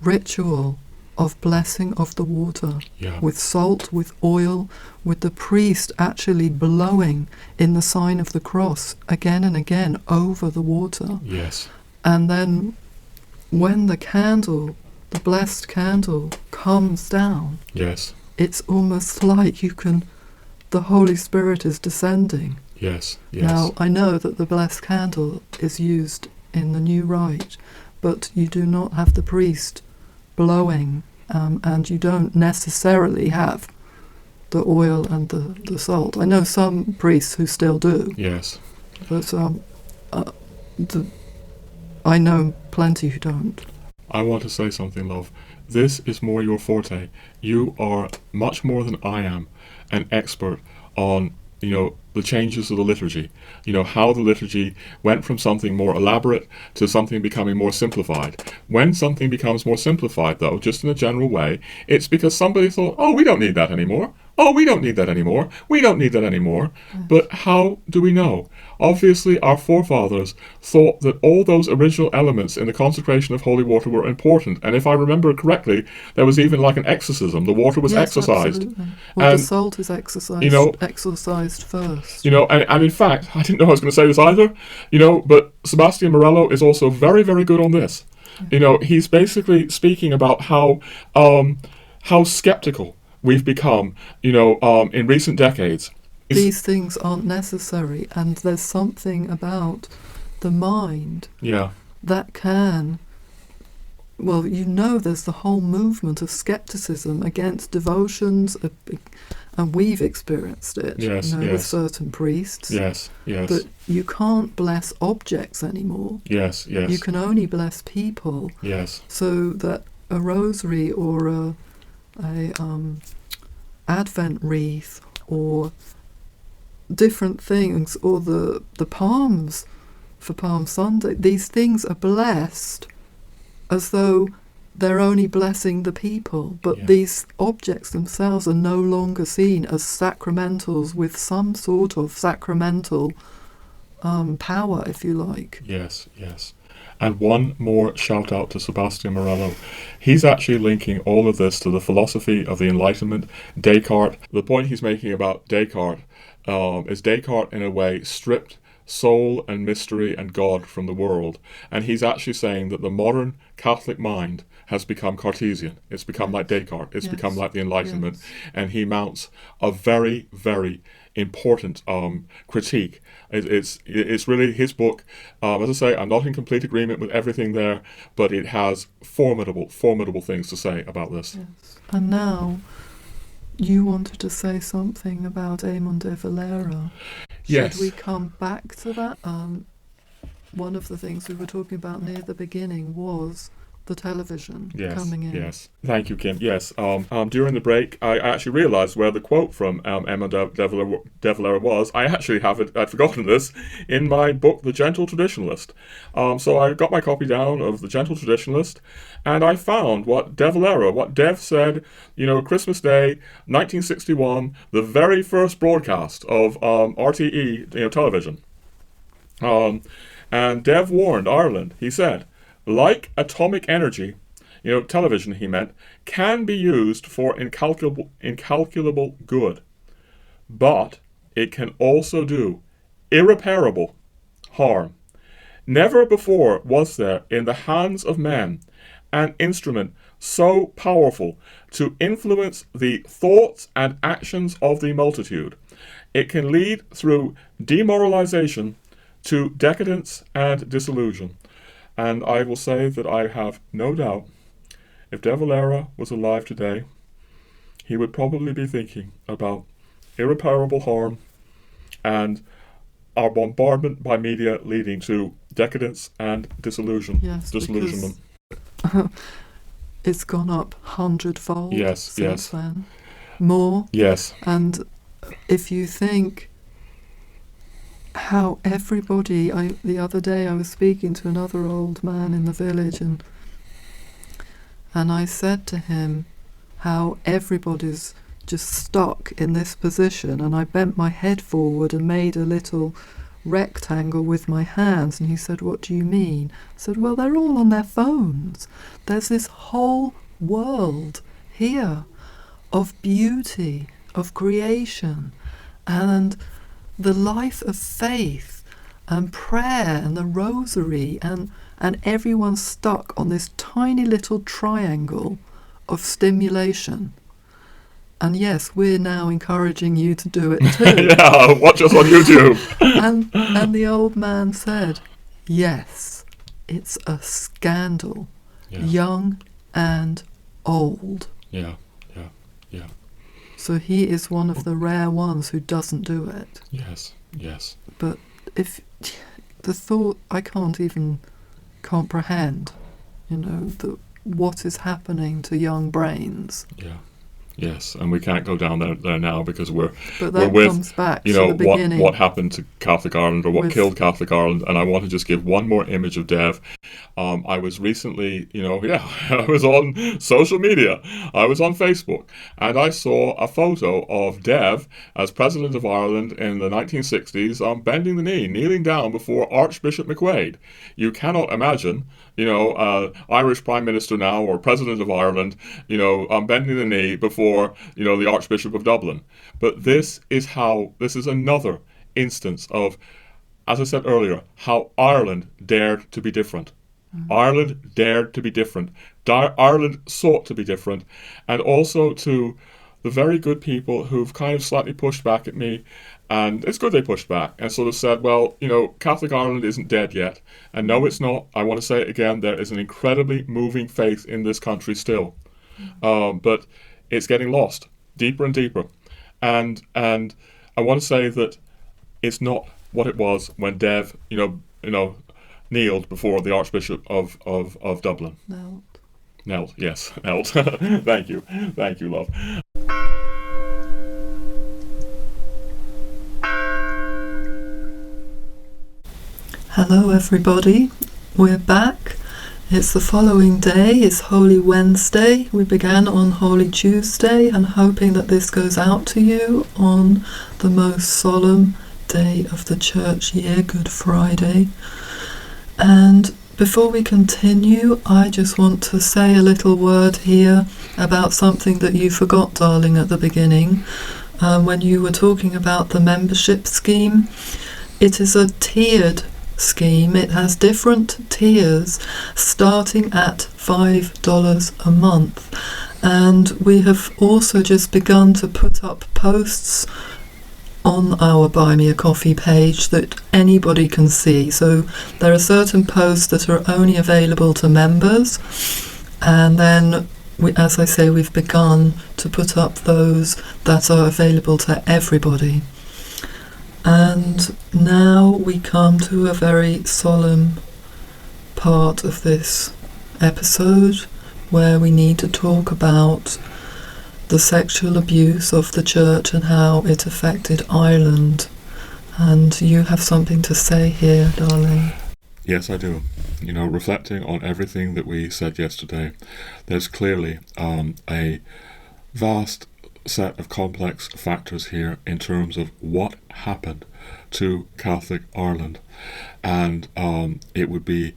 ritual of blessing of the water, with salt, with oil, with the priest actually blowing in the sign of the cross again and again over the water. Yes. And then when the blessed candle comes down, it's almost like the Holy Spirit is descending. Yes. Now, I know that the blessed candle is used in the new rite, but you do not have the priest blowing, and you don't necessarily have the oil and the salt. I know some priests who still do. Yes. But I know plenty who don't. I want to say something, love. This is more your forte. You are much more than I am an expert on, the changes of the liturgy. How the liturgy went from something more elaborate to something becoming more simplified. When something becomes more simplified, though, just in a general way, it's because somebody thought, oh, we don't need that anymore. Oh, we don't need that anymore. We don't need that anymore. But how do we know? Obviously, our forefathers thought that all those original elements in the consecration of holy water were important. And if I remember correctly, there was even like an exorcism. The water was exorcised. Absolutely. Well, the salt is exorcised first. And in fact, I didn't know I was going to say this either, but Sebastian Morello is also very, very good on this. He's basically speaking about how skeptical we've become, in recent decades. These things aren't necessary, and there's something about the mind that can... Well, there's the whole movement of skepticism against devotions, and we've experienced it with certain priests. Yes. But you can't bless objects anymore. Yes. You can only bless people. Yes. So that a rosary or a Advent wreath or different things, or the palms for Palm Sunday, these things are blessed as though they're only blessing the people, but these objects themselves are no longer seen as sacramentals with some sort of sacramental power, if you like. Yes. And one more shout out to Sebastian Morello. He's actually linking all of this to the philosophy of the Enlightenment, Descartes. The point he's making about Descartes is Descartes, in a way, stripped soul and mystery and God from the world. And he's actually saying that the modern Catholic mind has become Cartesian. It's become like Descartes. It's become like the Enlightenment. And he mounts a very, very important critique. It's really his book. As I say, I'm not in complete agreement with everything there, but it has formidable things to say about this. Yes. And now, you wanted to say something about Eamon de Valera. Should we come back to that? One of the things we were talking about near the beginning was the television coming in. Yes, thank you, Kim. Yes, during the break, I actually realised where the quote from Emma de Valera was. I actually I'd forgotten this in my book, The Gentle Traditionalist. So I got my copy down of The Gentle Traditionalist, and I found what Dev said, Christmas Day, 1961, the very first broadcast of RTE, television. And Dev warned Ireland. He said, like atomic energy, television, he meant, can be used for incalculable good, but it can also do irreparable harm. Never before was there in the hands of men an instrument so powerful to influence the thoughts and actions of the multitude. It can lead through demoralization to decadence and disillusion. And I will say that I have no doubt, if De Valera was alive today, he would probably be thinking about irreparable harm and our bombardment by media leading to decadence and disillusionment. It's gone up 100-fold since then. More. Yes. And if you think how everybody, the other day I was speaking to another old man in the village, and I said to him how everybody's just stuck in this position, and I bent my head forward and made a little rectangle with my hands, and he said, "What do you mean?" I said, "Well, they're all on their phones. There's this whole world here of beauty, of creation, and the life of faith and prayer and the rosary, and everyone's stuck on this tiny little triangle of stimulation. And yes, we're now encouraging you to do it too." Yeah, watch us on YouTube. and the old man said, "Yes, it's a scandal, young and old." Yeah. So he is one of the rare ones who doesn't do it. Yes. But if the thought, I can't even comprehend, what is happening to young brains. Yeah. Yes, and we can't go down there now because we're comes back to the beginning. What happened to Catholic Ireland, or what killed Catholic Ireland. And I want to just give one more image of Dev. I was recently, I was on social media. I was on Facebook, and I saw a photo of Dev as President of Ireland in the 1960s, bending the knee, kneeling down before Archbishop McQuaid. You cannot imagine, Irish Prime Minister now, or President of Ireland, bending the knee before the Archbishop of Dublin. But this is another instance of, as I said earlier, how Ireland dared to be different. Ireland dared to be different. Ireland sought to be different. And also to the very good people who've kind of slightly pushed back at me, and it's good they pushed back and sort of said, well, Catholic Ireland isn't dead yet. And no, it's not. I want to say it again, there is an incredibly moving faith in this country still. But it's getting lost deeper and deeper. And I want to say that it's not what it was when Dev, kneeled before the Archbishop of Dublin. Knelt, yes, knelt. Thank you, love. Hello everybody, we're back. It's the following day, it's Holy Wednesday. We began on Holy Tuesday, and hoping that this goes out to you on the most solemn day of the church year, Good Friday. And before we continue, I just want to say a little word here about something that you forgot, darling, at the beginning, when you were talking about the membership scheme. It is a tiered scheme. It has different tiers starting at $5 a month, and we have also just begun to put up posts on our Buy Me a Coffee page that anybody can see. So there are certain posts that are only available to members, and then as I say, we've begun to put up those that are available to everybody. And now we come to a very solemn part of this episode where we need to talk about the sexual abuse of the church and how it affected Ireland. And you have something to say here, darling. Yes, I do. Reflecting on everything that we said yesterday, there's clearly a vast set of complex factors here in terms of what happened to Catholic Ireland, and it would be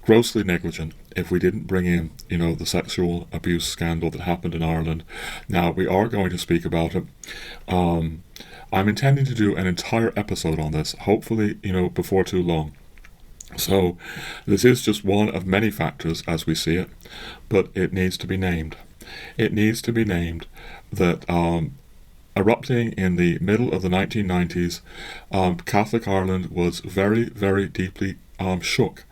grossly negligent if we didn't bring in the sexual abuse scandal that happened in Ireland. Now, we are going to speak about it. I'm intending to do an entire episode on this, hopefully before too long. So this is just one of many factors as we see it, but it needs to be named. It needs to be named that erupting in the middle of the 1990s, Catholic Ireland was very, very deeply shook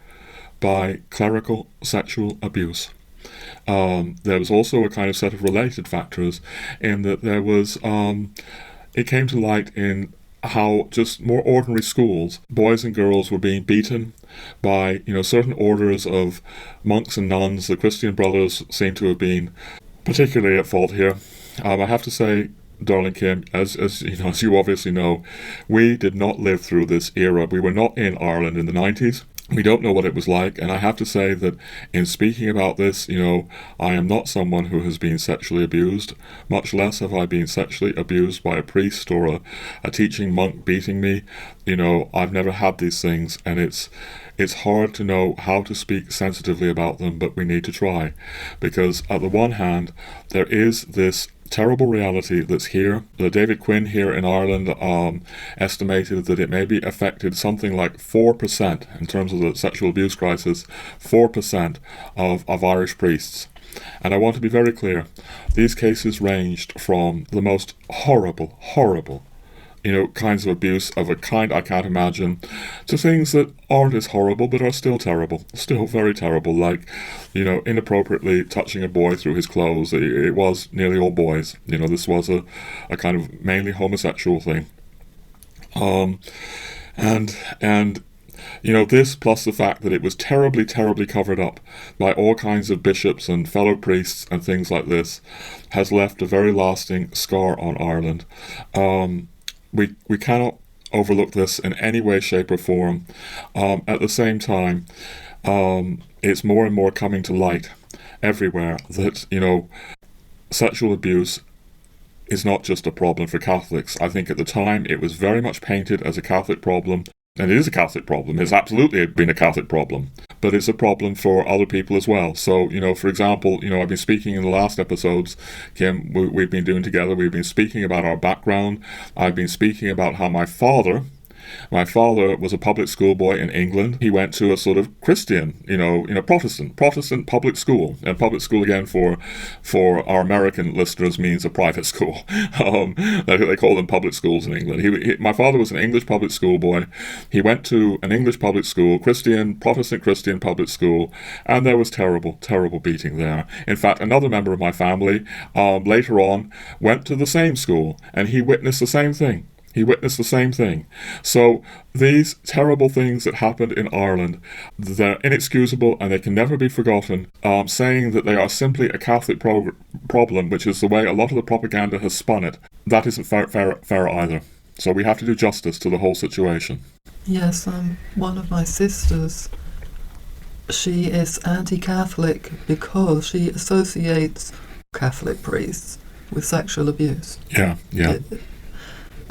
by clerical sexual abuse. There was also a kind of set of related factors in that there was, it came to light in how just more ordinary schools, boys and girls were being beaten by, certain orders of monks and nuns. The Christian Brothers seem to have been particularly at fault here. I have to say, darling Kim, as you obviously know, we did not live through this era. We were not in Ireland in the 90s. We don't know what it was like, and I have to say that in speaking about this, I am not someone who has been sexually abused, much less have I been sexually abused by a priest or a teaching monk beating me. I've never had these things, and it's hard to know how to speak sensitively about them, but we need to try, because at the one hand, there is this terrible reality that's here. The David Quinn here in Ireland estimated that it maybe affected something like 4% in terms of the sexual abuse crisis, 4% of Irish priests. And I want to be very clear, these cases ranged from the most horrible, kinds of abuse of a kind I can't imagine, to things that aren't as horrible but are still terrible, still very terrible, like, inappropriately touching a boy through his clothes. It was nearly all boys. This was a kind of mainly homosexual thing. And this plus the fact that it was terribly, terribly covered up by all kinds of bishops and fellow priests and things like this has left a very lasting scar on Ireland. We cannot overlook this in any way, shape or form. At the same time, it's more and more coming to light everywhere that, sexual abuse is not just a problem for Catholics. I think at the time it was very much painted as a Catholic problem. And it is a Catholic problem. It's absolutely been a Catholic problem. But it's a problem for other people as well. So, for example, I've been speaking in the last episodes, Kim, we've been doing together, we've been speaking about our background. I've been speaking about how my father was a public school boy in England. He went to a sort of Christian, Protestant public school. And public school, again, for our American listeners, means a private school. They call them public schools in England. My father was an English public school boy. He went to an English public school, Protestant Christian public school, and there was terrible, terrible beating there. In fact, another member of my family, later on, went to the same school, and he witnessed the same thing. So these terrible things that happened in Ireland, they're inexcusable and they can never be forgotten. Saying that they are simply a Catholic problem, which is the way a lot of the propaganda has spun it, that isn't fair either. So we have to do justice to the whole situation. Yes, one of my sisters, she is anti-Catholic because she associates Catholic priests with sexual abuse. Yeah.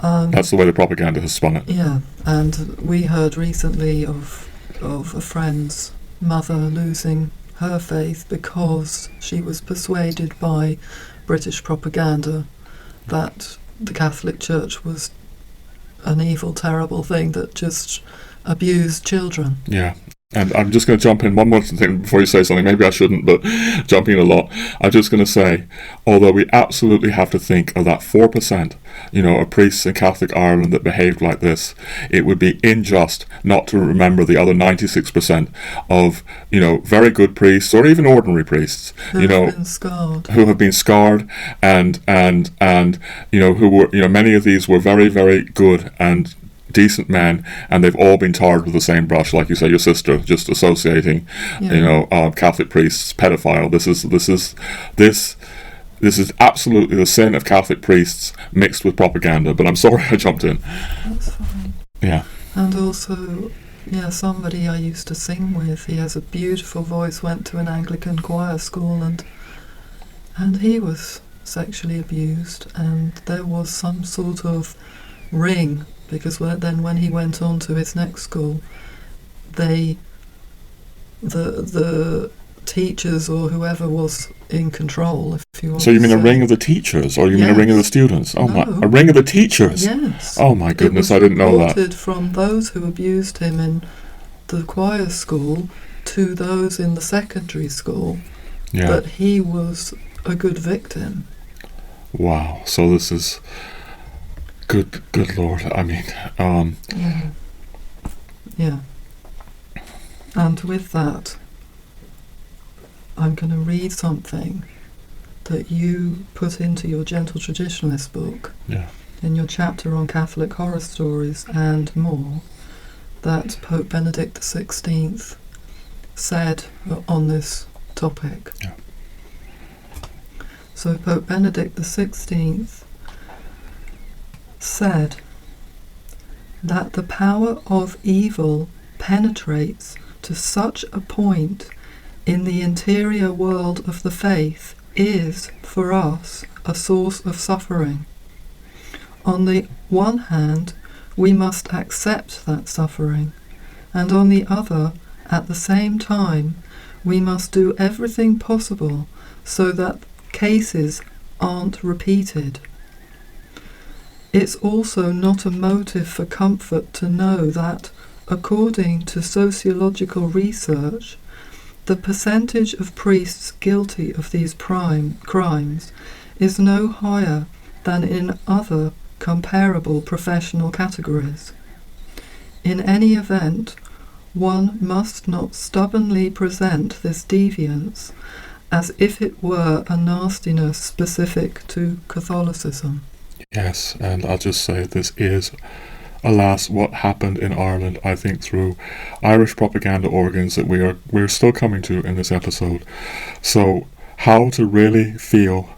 That's the way the propaganda has spun it. Yeah, and we heard recently of a friend's mother losing her faith because she was persuaded by British propaganda that the Catholic Church was an evil, terrible thing that just abused children. Yeah. And I'm just going to jump in one more thing before you say something. Maybe I shouldn't, but jumping in a lot. I'm just going to say, although we absolutely have to think of that 4%, of priests in Catholic Ireland that behaved like this, it would be unjust not to remember the other 96% of, very good priests or even ordinary priests, who have been scarred and who were, many of these were very, very good and decent men, and they've all been tarred with the same brush, like you say, your sister, just associating, Catholic priests, pedophile. This is absolutely the sin of Catholic priests mixed with propaganda. But I'm sorry I jumped in. That's fine. Yeah. And also, somebody I used to sing with, he has a beautiful voice, went to an Anglican choir school, and he was sexually abused, and there was some sort of ring. Because then when he went on to his next school, the teachers or whoever was in control, if you want. So you mean a ring of the teachers, or you mean a ring of the students? Oh, no. A ring of the teachers? Yes. Oh my goodness, I didn't know that. It was reported from those who abused him in the choir school to those in the secondary school, Yeah. that he was a good victim. Wow. So this is good Lord. I mean, Yeah. And with that, I'm going to read something that you put into your Gentle Traditionalist book, yeah. in your chapter on Catholic horror stories and more, that Pope Benedict XVI said on this topic. Yeah. So Pope Benedict XVI said that the power of evil penetrates to such a point in the interior world of the faith is, for us, a source of suffering. On the one hand, we must accept that suffering, and on the other, at the same time, we must do everything possible so that cases aren't repeated. It's also not a motive for comfort to know that, according to sociological research, the percentage of priests guilty of these crimes is no higher than in other comparable professional categories. In any event, one must not stubbornly present this deviance as if it were a nastiness specific to Catholicism. Yes, and I'll just say this is, alas, what happened in Ireland, I think, through Irish propaganda organs that we're still coming to in this episode. So, how to really feel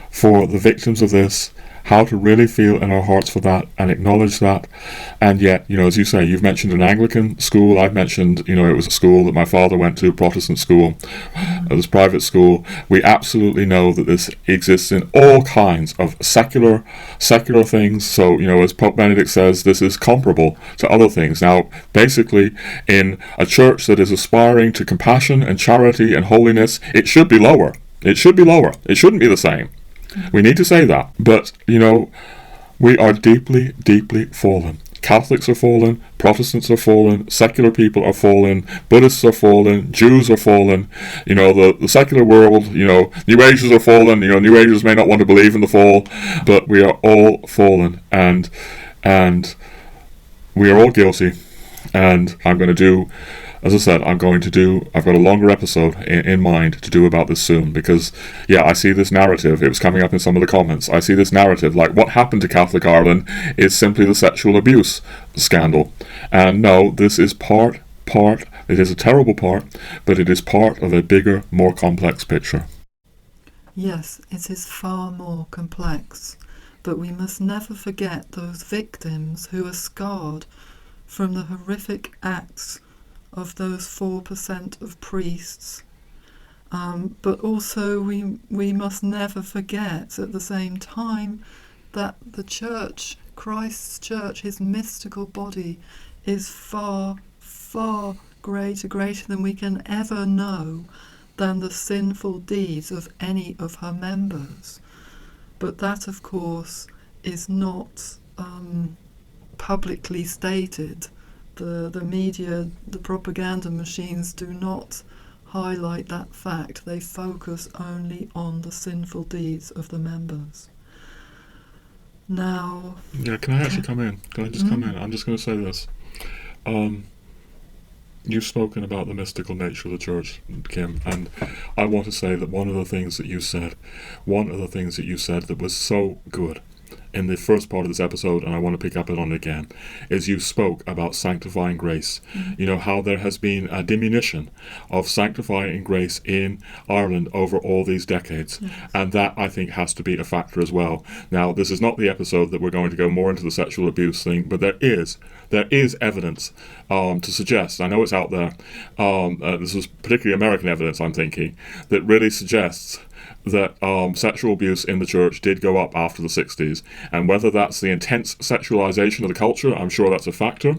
for the victims of this, how to really feel in our hearts for that and acknowledge that. And yet, as you say, you've mentioned an Anglican school. I've mentioned, it was a school that my father went to, Protestant school. It was private school. We absolutely know that this exists in all kinds of secular things. So, as Pope Benedict says, this is comparable to other things. Now, basically, in a church that is aspiring to compassion and charity and holiness, it should be lower. It should be lower. It shouldn't be the same. We need to say that. But, we are deeply, deeply fallen. Catholics are fallen, Protestants are fallen, secular people are fallen, Buddhists are fallen, Jews are fallen, the secular world, New Agers are fallen, New Agers may not want to believe in the fall, but we are all fallen, and we are all guilty, and I'm going to do, as I said, I've got a longer episode in mind to do about this soon, because, I see this narrative, it was coming up in some of the comments, I see this narrative, like what happened to Catholic Ireland is simply the sexual abuse scandal. And no, this is it is a terrible part, but it is part of a bigger, more complex picture. Yes, it is far more complex, but we must never forget those victims who are scarred from the horrific acts of those 4% of priests. But also we must never forget at the same time that the church, Christ's church, his mystical body, is far, far greater than we can ever know than the sinful deeds of any of her members. But that, of course, is not publicly stated. The media, the propaganda machines do not highlight that fact. They focus only on the sinful deeds of the members. Now... Yeah, can I actually come in? Can I just come in? I'm just going to say this. You've spoken about the mystical nature of the church, Kim, and I want to say that one of the things that you said that was so good in the first part of this episode, and I want to pick up on it again, is you spoke about sanctifying grace. How there has been a diminution of sanctifying grace in Ireland over all these decades. Yes. And that, I think, has to be a factor as well. Now, this is not the episode that we're going to go more into the sexual abuse thing, but there is evidence to suggest, I know it's out there, this is particularly American evidence, I'm thinking, that really suggests that sexual abuse in the church did go up after the 60s, and whether that's the intense sexualization of the culture, I'm sure that's a factor,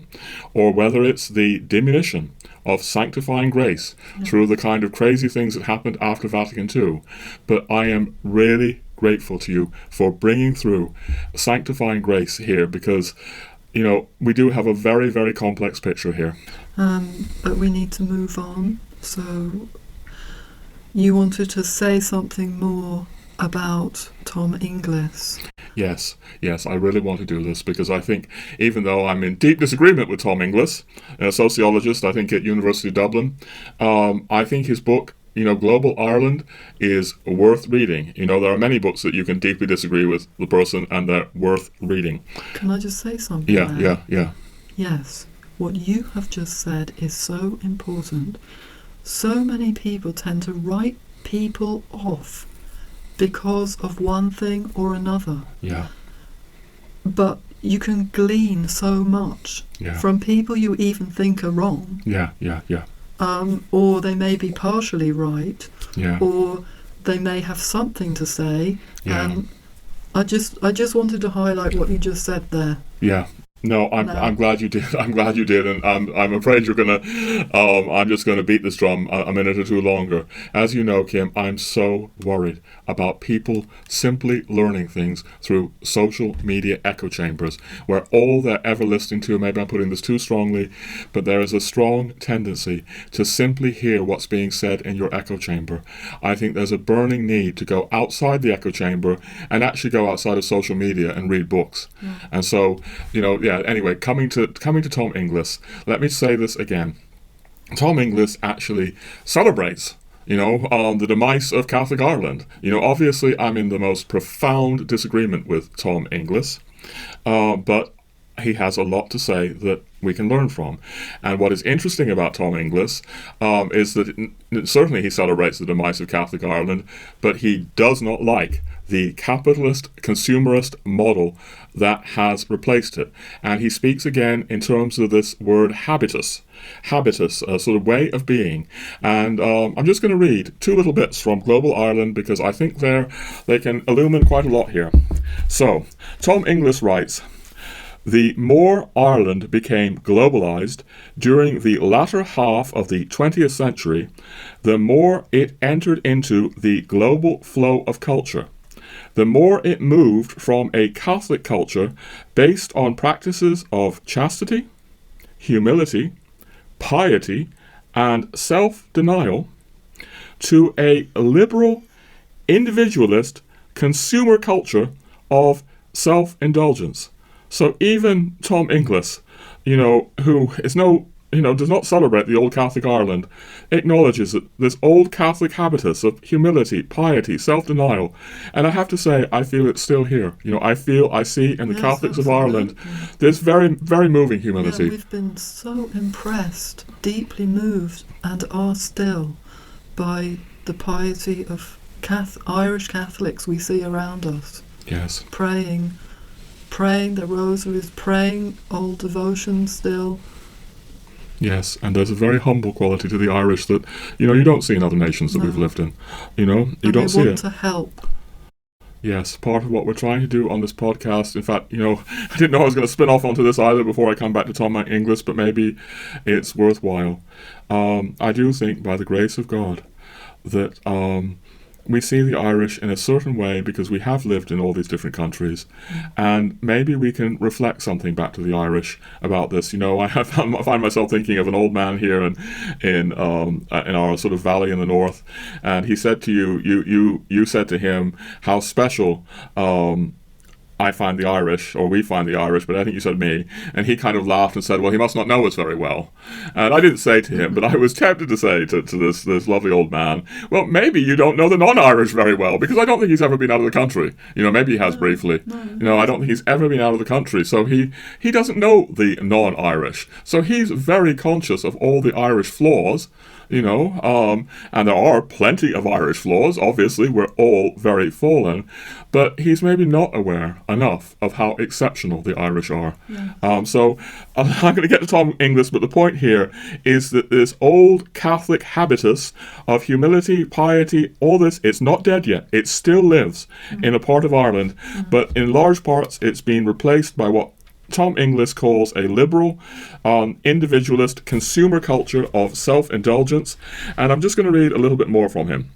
or whether it's the diminution of sanctifying grace through the kind of crazy things that happened after Vatican II. But I am really grateful to you for bringing through sanctifying grace here, because we do have a very, very complex picture here. But we need to move on. So you wanted to say something more about Tom Inglis. Yes, I really want to do this because I think, even though I'm in deep disagreement with Tom Inglis, a sociologist, I think at University of Dublin, I think his book, Global Ireland, is worth reading. There are many books that you can deeply disagree with the person and they're worth reading. Can I just say something? Yeah. Yes, what you have just said is so important. So many people tend to write people off because of one thing or another. Yeah. But you can glean so much from people you even think are wrong. Yeah. Or they may be partially right. Yeah. Or they may have something to say. Yeah. I just wanted to highlight what you just said there. Yeah. No, I'm glad you did. I'm glad you did, and I'm afraid you're gonna. I'm just gonna beat this drum a minute or two longer. As you know, Kim, I'm so worried about people simply learning things through social media echo chambers, where all they're ever listening to. Maybe I'm putting this too strongly, but there is a strong tendency to simply hear what's being said in your echo chamber. I think there's a burning need to go outside the echo chamber and actually go outside of social media and read books. And so, anyway, coming to Tom Inglis, let me say this again. Tom Inglis actually celebrates, the demise of Catholic Ireland. Obviously I'm in the most profound disagreement with Tom Inglis, but he has a lot to say that we can learn from. And what is interesting about Tom Inglis is that certainly he celebrates the demise of Catholic Ireland, but he does not like the capitalist, consumerist model that has replaced it. And he speaks again in terms of this word habitus, a sort of way of being. And I'm just going to read two little bits from Global Ireland because I think they can illumine quite a lot here. So, Tom Inglis writes, "The more Ireland became globalized during the latter half of the 20th century, the more it entered into the global flow of culture. The more it moved from a Catholic culture based on practices of chastity, humility, piety, and self-denial to a liberal, individualist, consumer culture of self-indulgence." So even Tom Inglis, who is does not celebrate the old Catholic Ireland, acknowledges that this old Catholic habitus of humility, piety, self-denial, and I have to say, I feel it's still here. I see in the Catholics of Ireland, this very, very moving humility. Yeah, we've been so impressed, deeply moved, and are still by the piety of Irish Catholics we see around us. Yes. Praying the rosaries, praying old devotions still. Yes, and there's a very humble quality to the Irish that, you don't see in other nations that we've lived in. You don't see it. They want to help. Yes, part of what we're trying to do on this podcast, in fact, I didn't know I was going to spin off onto this either before I come back to Tom Inglis, but maybe it's worthwhile. I do think, by the grace of God, that we see the Irish in a certain way because we have lived in all these different countries, and maybe we can reflect something back to the Irish about this. I find myself thinking of an old man here in our sort of valley in the north, and he said to you said to him how special I find the Irish, or we find the Irish, but I think you said me, and he kind of laughed and said, well, he must not know us very well. And I didn't say to him, but I was tempted to say to this lovely old man, well, maybe you don't know the non-Irish very well, because I don't think he's ever been out of the country. Maybe he has briefly. I don't think he's ever been out of the country, so he doesn't know the non-Irish. So he's very conscious of all the Irish flaws, and there are plenty of Irish flaws. Obviously, we're all very fallen, but he's maybe not aware enough of how exceptional the Irish are. So I'm going to get to Tom Inglis, but the point here is that this old Catholic habitus of humility, piety, all this, it's not dead yet. It still lives in a part of Ireland, but in large parts it's been replaced by what Tom Inglis calls a liberal, individualist consumer culture of self-indulgence. And I'm just going to read a little bit more from him.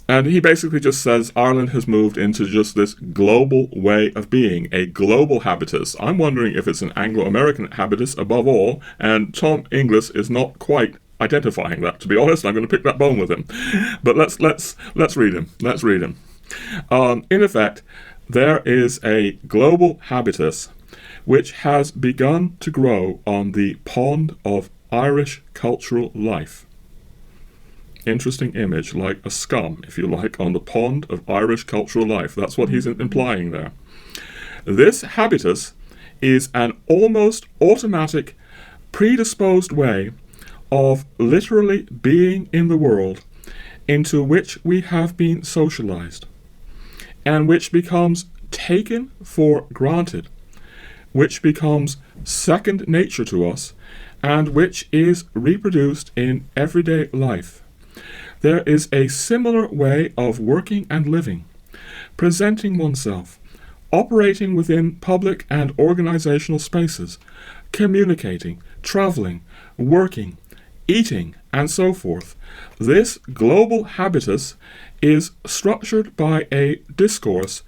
And he basically just says Ireland has moved into just this global way of being, a global habitus. I'm wondering if it's an Anglo-American habitus above all, and Tom Inglis is not quite identifying that. To be honest, I'm going to pick that bone with him. But let's read him. Let's read him. In effect, there is a global habitus which has begun to grow on the pond of Irish cultural life. Interesting image, like a scum, if you like, on the pond of Irish cultural life. That's what he's implying there. This habitus is an almost automatic, predisposed way of literally being in the world into which we have been socialized, and which becomes taken for granted, which becomes second nature to us, and which is reproduced in everyday life. There is a similar way of working and living, presenting oneself, operating within public and organizational spaces, communicating, traveling, working, eating, and so forth. This global habitus is structured by a discourse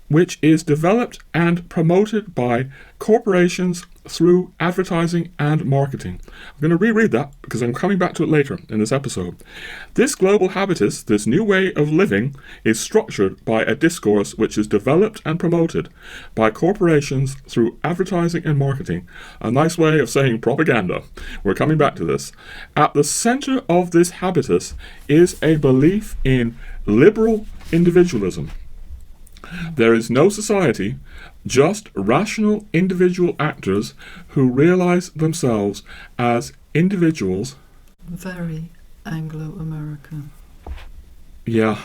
which is developed and promoted by corporations through advertising and marketing. I'm going to reread that because I'm coming back to it later in this episode. This global habitus, this new way of living, is structured by a discourse which is developed and promoted by corporations through advertising and marketing. A nice way of saying propaganda. We're coming back to this. At the center of this habitus is a belief in liberal individualism. There is no society, just rational individual actors who realize themselves as individuals. Very Anglo-American. Yeah,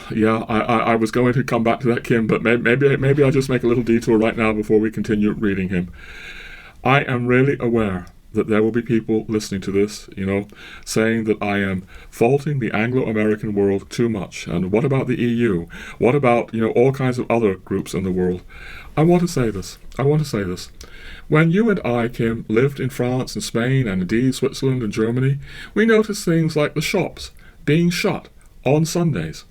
I was going to come back to that, Kim, but maybe I'll just make a little detour right now before we continue reading him. I am really aware that there will be people listening to this, saying that I am faulting the Anglo-American world too much. And what about the EU? What about, all kinds of other groups in the world? I want to say this. When you and I, Kim, lived in France and Spain and indeed Switzerland and Germany, we noticed things like the shops being shut on Sundays.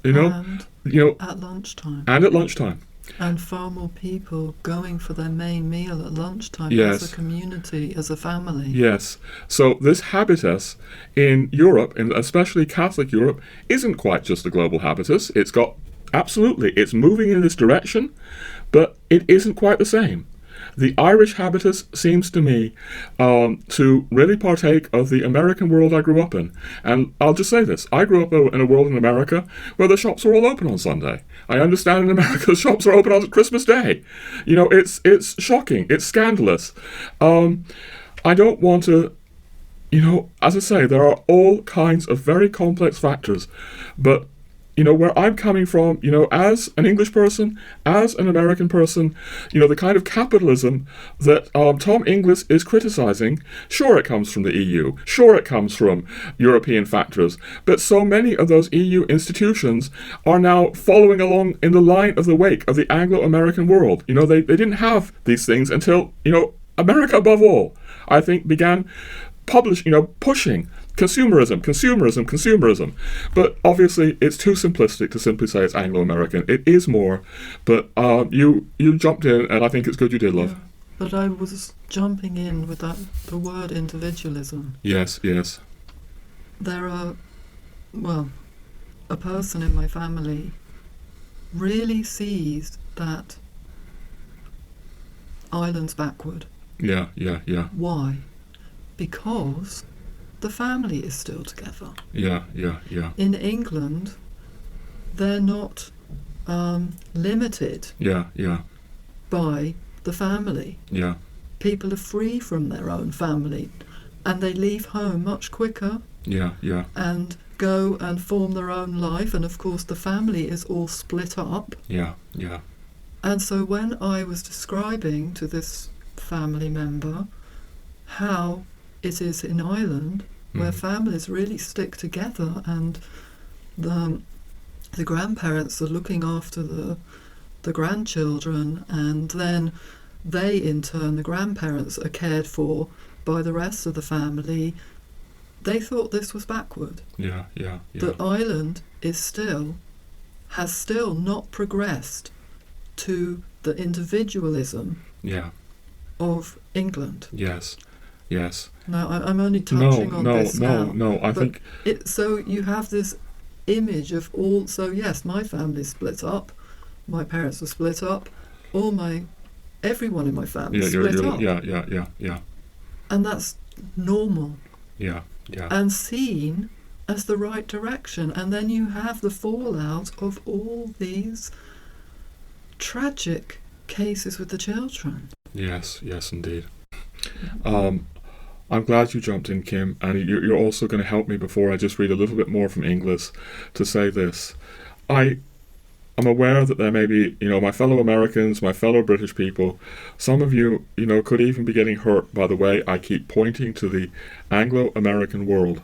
At lunchtime. And at lunchtime. And far more people going for their main meal at lunchtime Yes. as a community, as a family. Yes. So this habitus in Europe, and especially Catholic Europe, isn't quite just a global habitus. It's moving in this direction, but it isn't quite the same. The Irish habitus seems to me to really partake of the American world I grew up in. And I'll just say this. I grew up in a world in America where the shops were all open on Sunday. I understand in America the shops are open on Christmas Day. It's shocking. It's scandalous. I don't want to, as I say, there are all kinds of very complex factors. But where I'm coming from, as an English person, as an American person, the kind of capitalism that Tom Inglis is criticizing, sure, it comes from the EU, sure, it comes from European factors, but so many of those EU institutions are now following along in the line of the wake of the Anglo-American world. They didn't have these things until, America above all, I think, began pushing Consumerism. But obviously, it's too simplistic to simply say it's Anglo-American. It is more, but you jumped in, and I think it's good you did, love. Yeah, but I was jumping in with the word individualism. Yes. There are, a person in my family really sees that Ireland's backward. Yeah. Why? Because the family is still together. Yeah. In England, they're not limited by the family. Yeah. People are free from their own family, and they leave home much quicker. Yeah. And go and form their own life, and of course the family is all split up. Yeah. And so when I was describing to this family member how it is in Ireland, where families really stick together, and the grandparents are looking after the grandchildren, and then they, in turn, the grandparents, are cared for by the rest of the family they thought this was backward. Yeah. That Ireland has still not progressed to the individualism Yeah. of England. Yes. Now, I'm only touching on this now. No, I think... So you have this image of all... So yes, my family's split up. My parents were split up. Everyone in my family split up. Yeah. And that's normal. Yeah. And seen as the right direction. And then you have the fallout of all these tragic cases with the children. Yes, indeed. I'm glad you jumped in, Kim, and you're also going to help me before I just read a little bit more from Inglis to say this. I'm aware that there may be, my fellow Americans, my fellow British people, some of you, could even be getting hurt by the way I keep pointing to the Anglo-American world.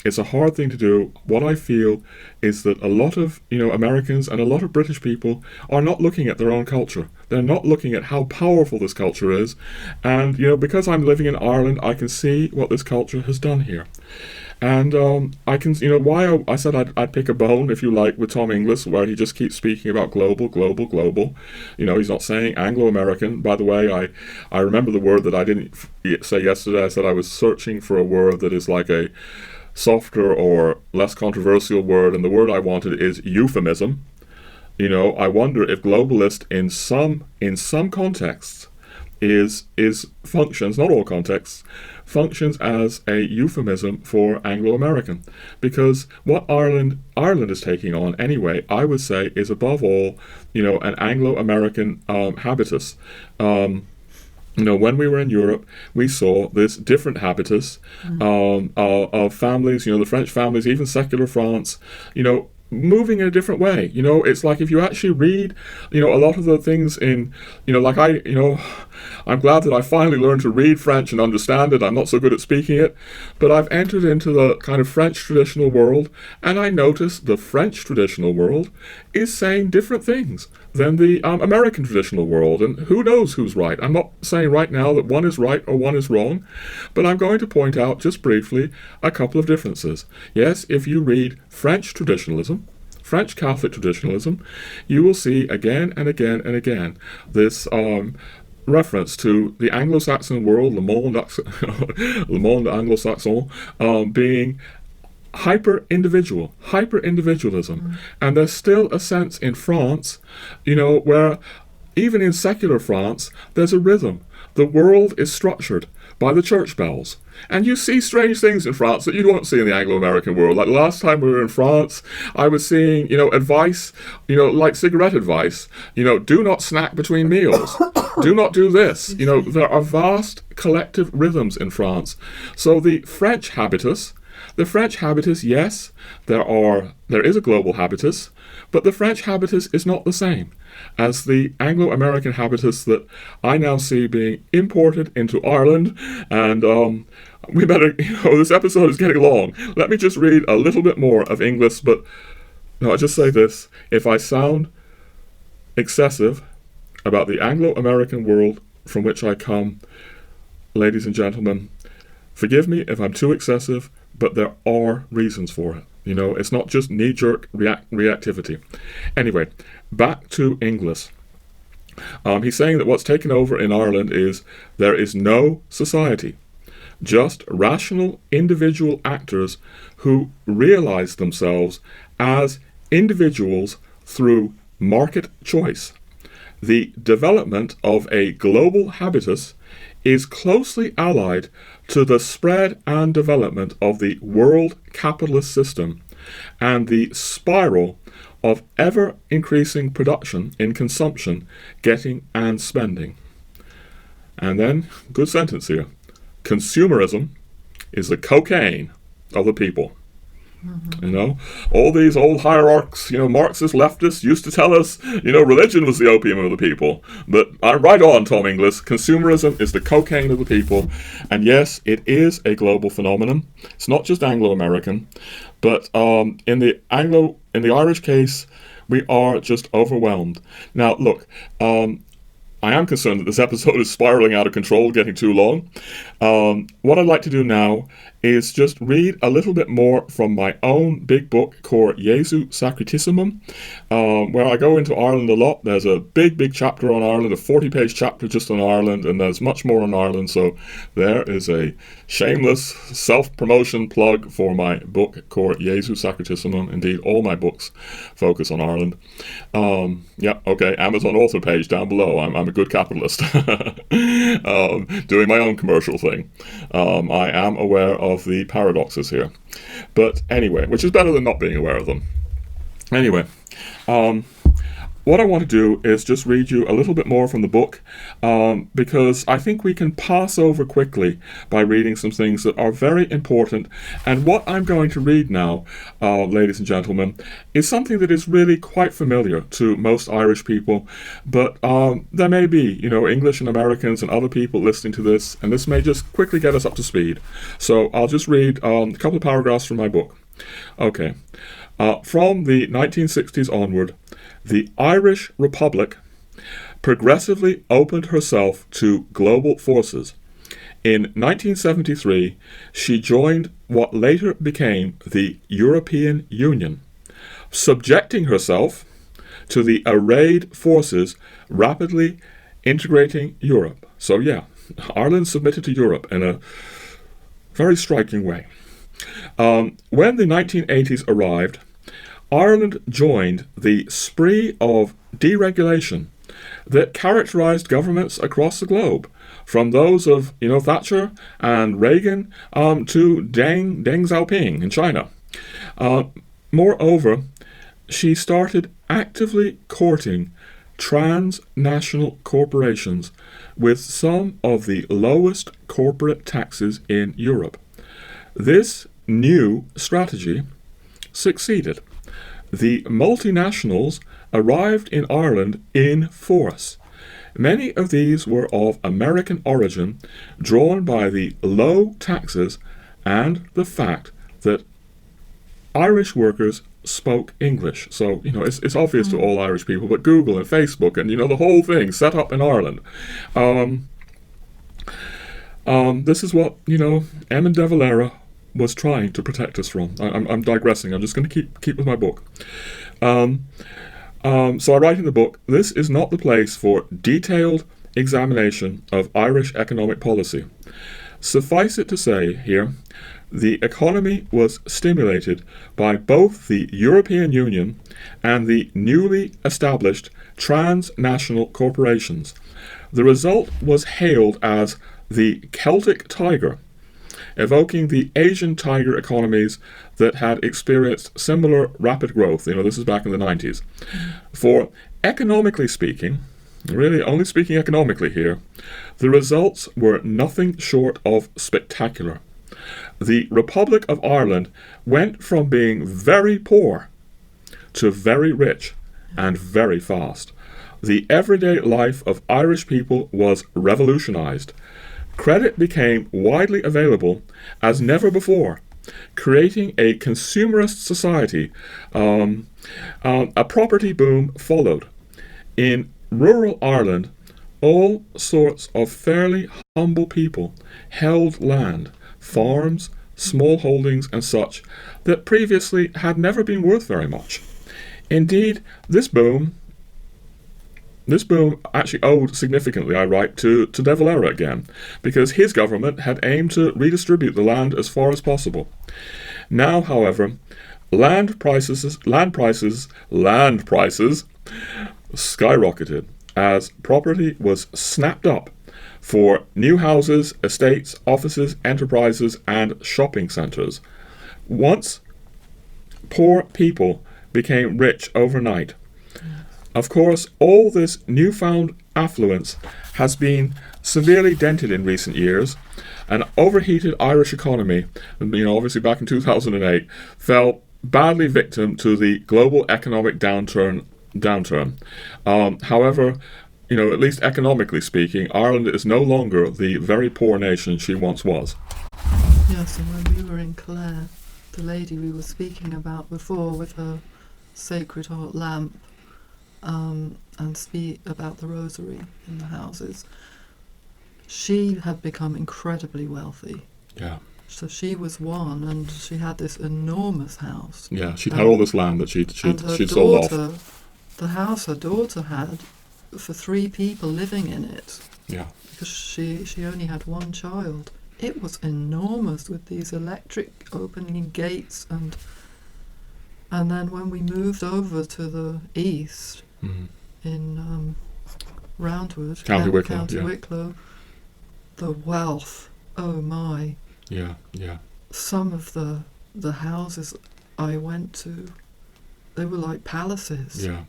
It's a hard thing to do. What I feel is that a lot of, Americans and a lot of British people are not looking at their own culture. They're not looking at how powerful this culture is. And, because I'm living in Ireland, I can see what this culture has done here. And I can, why I said I'd pick a bone, if you like, with Tom Inglis, where he just keeps speaking about global. He's not saying Anglo-American. By the way, I remember the word that I didn't say yesterday. I said I was searching for a word that is like a softer or less controversial word, and the word I wanted is euphemism. I wonder if globalist in some contexts functions, not all contexts, functions as a euphemism for Anglo-American, because what Ireland is taking on anyway, I would say, is above all, an Anglo-American habitus. When we were in Europe, we saw this different habitus of families, the French families, even secular France, moving in a different way. It's like if you actually read, a lot of the things in, I'm glad that I finally learned to read French and understand it. I'm not so good at speaking it, but I've entered into the kind of French traditional world, and I notice the French traditional world is saying different things than the American traditional world, and who knows who's right. I'm not saying right now that one is right or one is wrong, but I'm going to point out just briefly a couple of differences. Yes, if you read French traditionalism, French Catholic traditionalism, you will see again and again and again this reference to the Anglo-Saxon world, le monde Anglo-Saxon, being hyper-individualism. And there's still a sense in France, where even in secular France, there's a rhythm. The world is structured by the church bells. And you see strange things in France that you won't see in the Anglo-American world. Like last time we were in France, I was seeing, advice, like cigarette advice. Do not snack between meals. Do not do this. There are vast collective rhythms in France. So the French habitus, yes, there is a global habitus, but the French habitus is not the same as the Anglo-American habitus that I now see being imported into Ireland. And we better, this episode is getting long. Let me just read a little bit more of Inglis, but I'll just say this. If I sound excessive about the Anglo-American world from which I come, ladies and gentlemen, forgive me if I'm too excessive, but there are reasons for it. It's not just knee-jerk reactivity. Anyway, back to Inglis. He's saying that what's taken over in Ireland is there is no society, just rational individual actors who realize themselves as individuals through market choice. The development of a global habitus is closely allied to the spread and development of the world capitalist system and the spiral of ever-increasing production in consumption, getting and spending. And then, good sentence here, consumerism is the cocaine of the people. All these old hierarchs, Marxist leftists used to tell us, religion was the opium of the people. But right on, Tom Inglis, consumerism is the cocaine of the people. And yes, it is a global phenomenon. It's not just Anglo-American, but in the Irish case, we are just overwhelmed. Now, look, I am concerned that this episode is spiraling out of control, getting too long. What I'd like to do now is just read a little bit more from my own big book called Jesu Sacratissimum, where I go into Ireland a lot. There's a big chapter on Ireland, a 40-page chapter just on Ireland, and there's much more on Ireland, so there is a shameless self-promotion plug for my book called Jesu Sacratissimum. Indeed, all my books focus on Ireland. Amazon author page down below. I'm a good capitalist. Doing my own commercial thing. I am aware of the paradoxes here. But anyway, which is better than not being aware of them. Anyway, what I want to do is just read you a little bit more from the book, because I think we can pass over quickly by reading some things that are very important. And what I'm going to read now, ladies and gentlemen, is something that is really quite familiar to most Irish people, but there may be, English and Americans and other people listening to this, and this may just quickly get us up to speed. So I'll just read a couple of paragraphs from my book. Okay. From the 1960s onward, the Irish Republic progressively opened herself to global forces. In 1973, she joined what later became the European Union, subjecting herself to the arrayed forces rapidly integrating Europe. So Ireland submitted to Europe in a very striking way. When the 1980s arrived, Ireland joined the spree of deregulation that characterized governments across the globe, from those of Thatcher and Reagan to Deng Xiaoping in China. Moreover, she started actively courting transnational corporations with some of the lowest corporate taxes in Europe. This new strategy succeeded. The multinationals arrived in Ireland in force. Many of these were of American origin, drawn by the low taxes and the fact that Irish workers spoke English. So, it's obvious to all Irish people, but Google and Facebook and, the whole thing set up in Ireland. This is what, Eamon de Valera was trying to protect us from. I'm digressing. I'm just going to keep with my book. So I write in the book, this is not the place for detailed examination of Irish economic policy. Suffice it to say here, the economy was stimulated by both the European Union and the newly established transnational corporations. The result was hailed as the Celtic Tiger, evoking the Asian tiger economies that had experienced similar rapid growth. This is back in the 90s. For economically speaking, really only speaking economically here, the results were nothing short of spectacular. The Republic of Ireland went from being very poor to very rich and very fast. The everyday life of Irish people was revolutionized. Credit became widely available as never before, creating a consumerist society. A property boom followed. In rural Ireland, all sorts of fairly humble people held land, farms, small holdings and such, that previously had never been worth very much. Indeed, this boom actually owed significantly, I write, to De Valera again, because his government had aimed to redistribute the land as far as possible. Now, however, land prices skyrocketed as property was snapped up for new houses, estates, offices, enterprises, and shopping centres. Once poor people became rich overnight. Of course, all this newfound affluence has been severely dented in recent years. An overheated Irish economy, obviously back in 2008, fell badly victim to the global economic downturn. However, at least economically speaking, Ireland is no longer the very poor nation she once was. Yes, and when we were in Clare, the lady we were speaking about before with her sacred heart lamp, and speak about the rosary in the houses, she had become incredibly wealthy. Yeah. So she was one, and she had this enormous house. Yeah, she'd had all this land that she'd her sold off. The house her daughter had, for 3 people living in it. Yeah. Because she only had one child. It was enormous, with these electric opening gates, and then when we moved over to the east, in Roundwood, County Wicklow, the wealth, oh my. Yeah, yeah. Some of the houses I went to, they were like palaces. Yeah.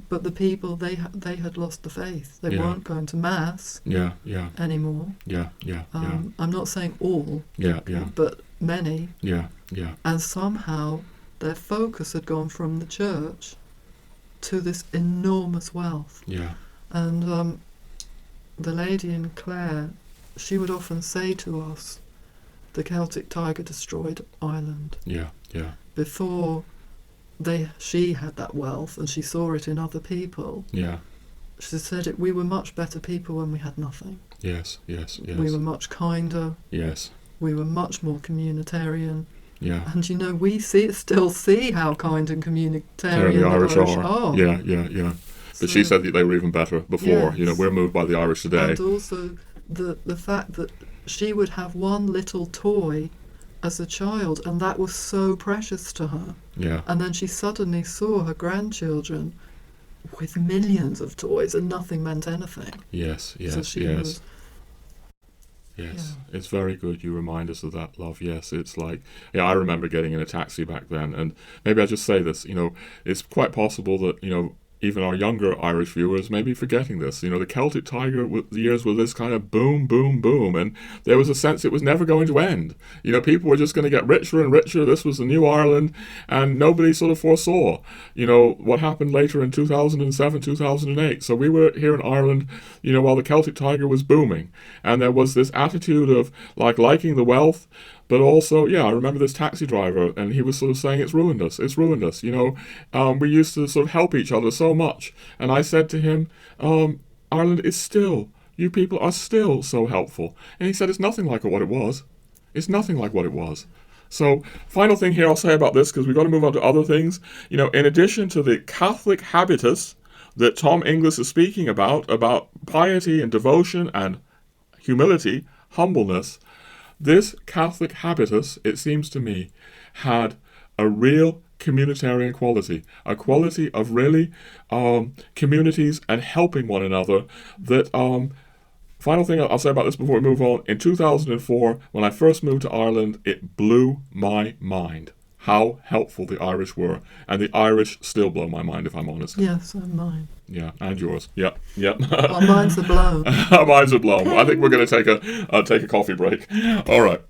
But the people, they had lost the faith. They weren't going to mass. Yeah. Anymore. Yeah. I'm not saying all. Yeah. But many. Yeah. And somehow their focus had gone from the church to this enormous wealth. Yeah. And the lady in Clare, she would often say to us, the Celtic Tiger destroyed Ireland. Yeah. Before she had that wealth, and she saw it in other people. Yeah. She said we were much better people when we had nothing. Yes. We were much kinder. Yes. We were much more communitarian. Yeah. And we still see how kind and communitarian the Irish are. Yeah. But she said that they were even better before. Yes. We're moved by the Irish today. And also the fact that she would have one little toy as a child, and that was so precious to her. Yeah. And then she suddenly saw her grandchildren with millions of toys, and nothing meant anything. Yes. Yes. It's very good you remind us of that, love. Yes, it's like, I remember getting in a taxi back then, and maybe I just say this, it's quite possible that, even our younger Irish viewers may be forgetting this. The Celtic Tiger years were this kind of boom, boom, boom, and there was a sense it was never going to end. People were just going to get richer and richer. This was the new Ireland, and nobody sort of foresaw, what happened later in 2007, 2008. So we were here in Ireland, while the Celtic Tiger was booming, and there was this attitude of liking the wealth. But also, I remember this taxi driver, and he was sort of saying, it's ruined us. We used to sort of help each other so much. And I said to him, Ireland is still, you people are still so helpful. And he said, it's nothing like what it was. It's nothing like what it was. So, final thing here I'll say about this, because we've got to move on to other things. In addition to the Catholic habitus that Tom Inglis is speaking about piety and devotion and humility, humbleness, this Catholic habitus, it seems to me, had a real communitarian quality, a quality of really communities and helping one another. That final thing I'll say about this before we move on, in 2004, when I first moved to Ireland, it blew my mind how helpful the Irish were, and the Irish still blow my mind, if I'm honest. Yes, and mine. Yeah, and yours. Yeah. Our minds are blown. Our minds are blown. I think we're going to take a coffee break. All right.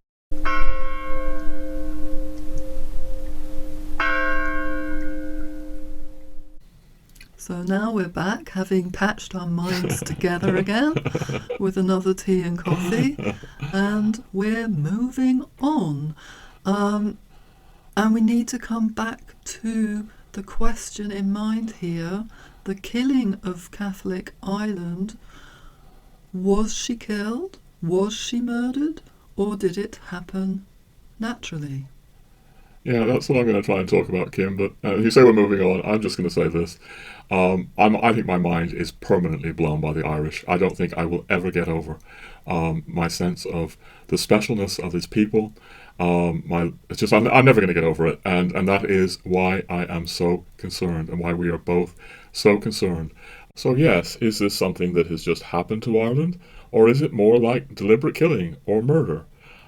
So now we're back, having patched our minds together again with another tea and coffee, and we're moving on. And we need to come back to the question in mind here, the killing of Catholic Ireland. Was she killed? Was she murdered? Or did it happen naturally? Yeah, that's what I'm going to try and talk about, Kim, but you say we're moving on, I'm just going to say this. I think my mind is permanently blown by the Irish. I don't think I will ever get over my sense of the specialness of its people. I'm never going to get over it, and that is why I am so concerned, and why we are both so concerned. So yes, is this something that has just happened to Ireland, or is it more like deliberate killing or murder?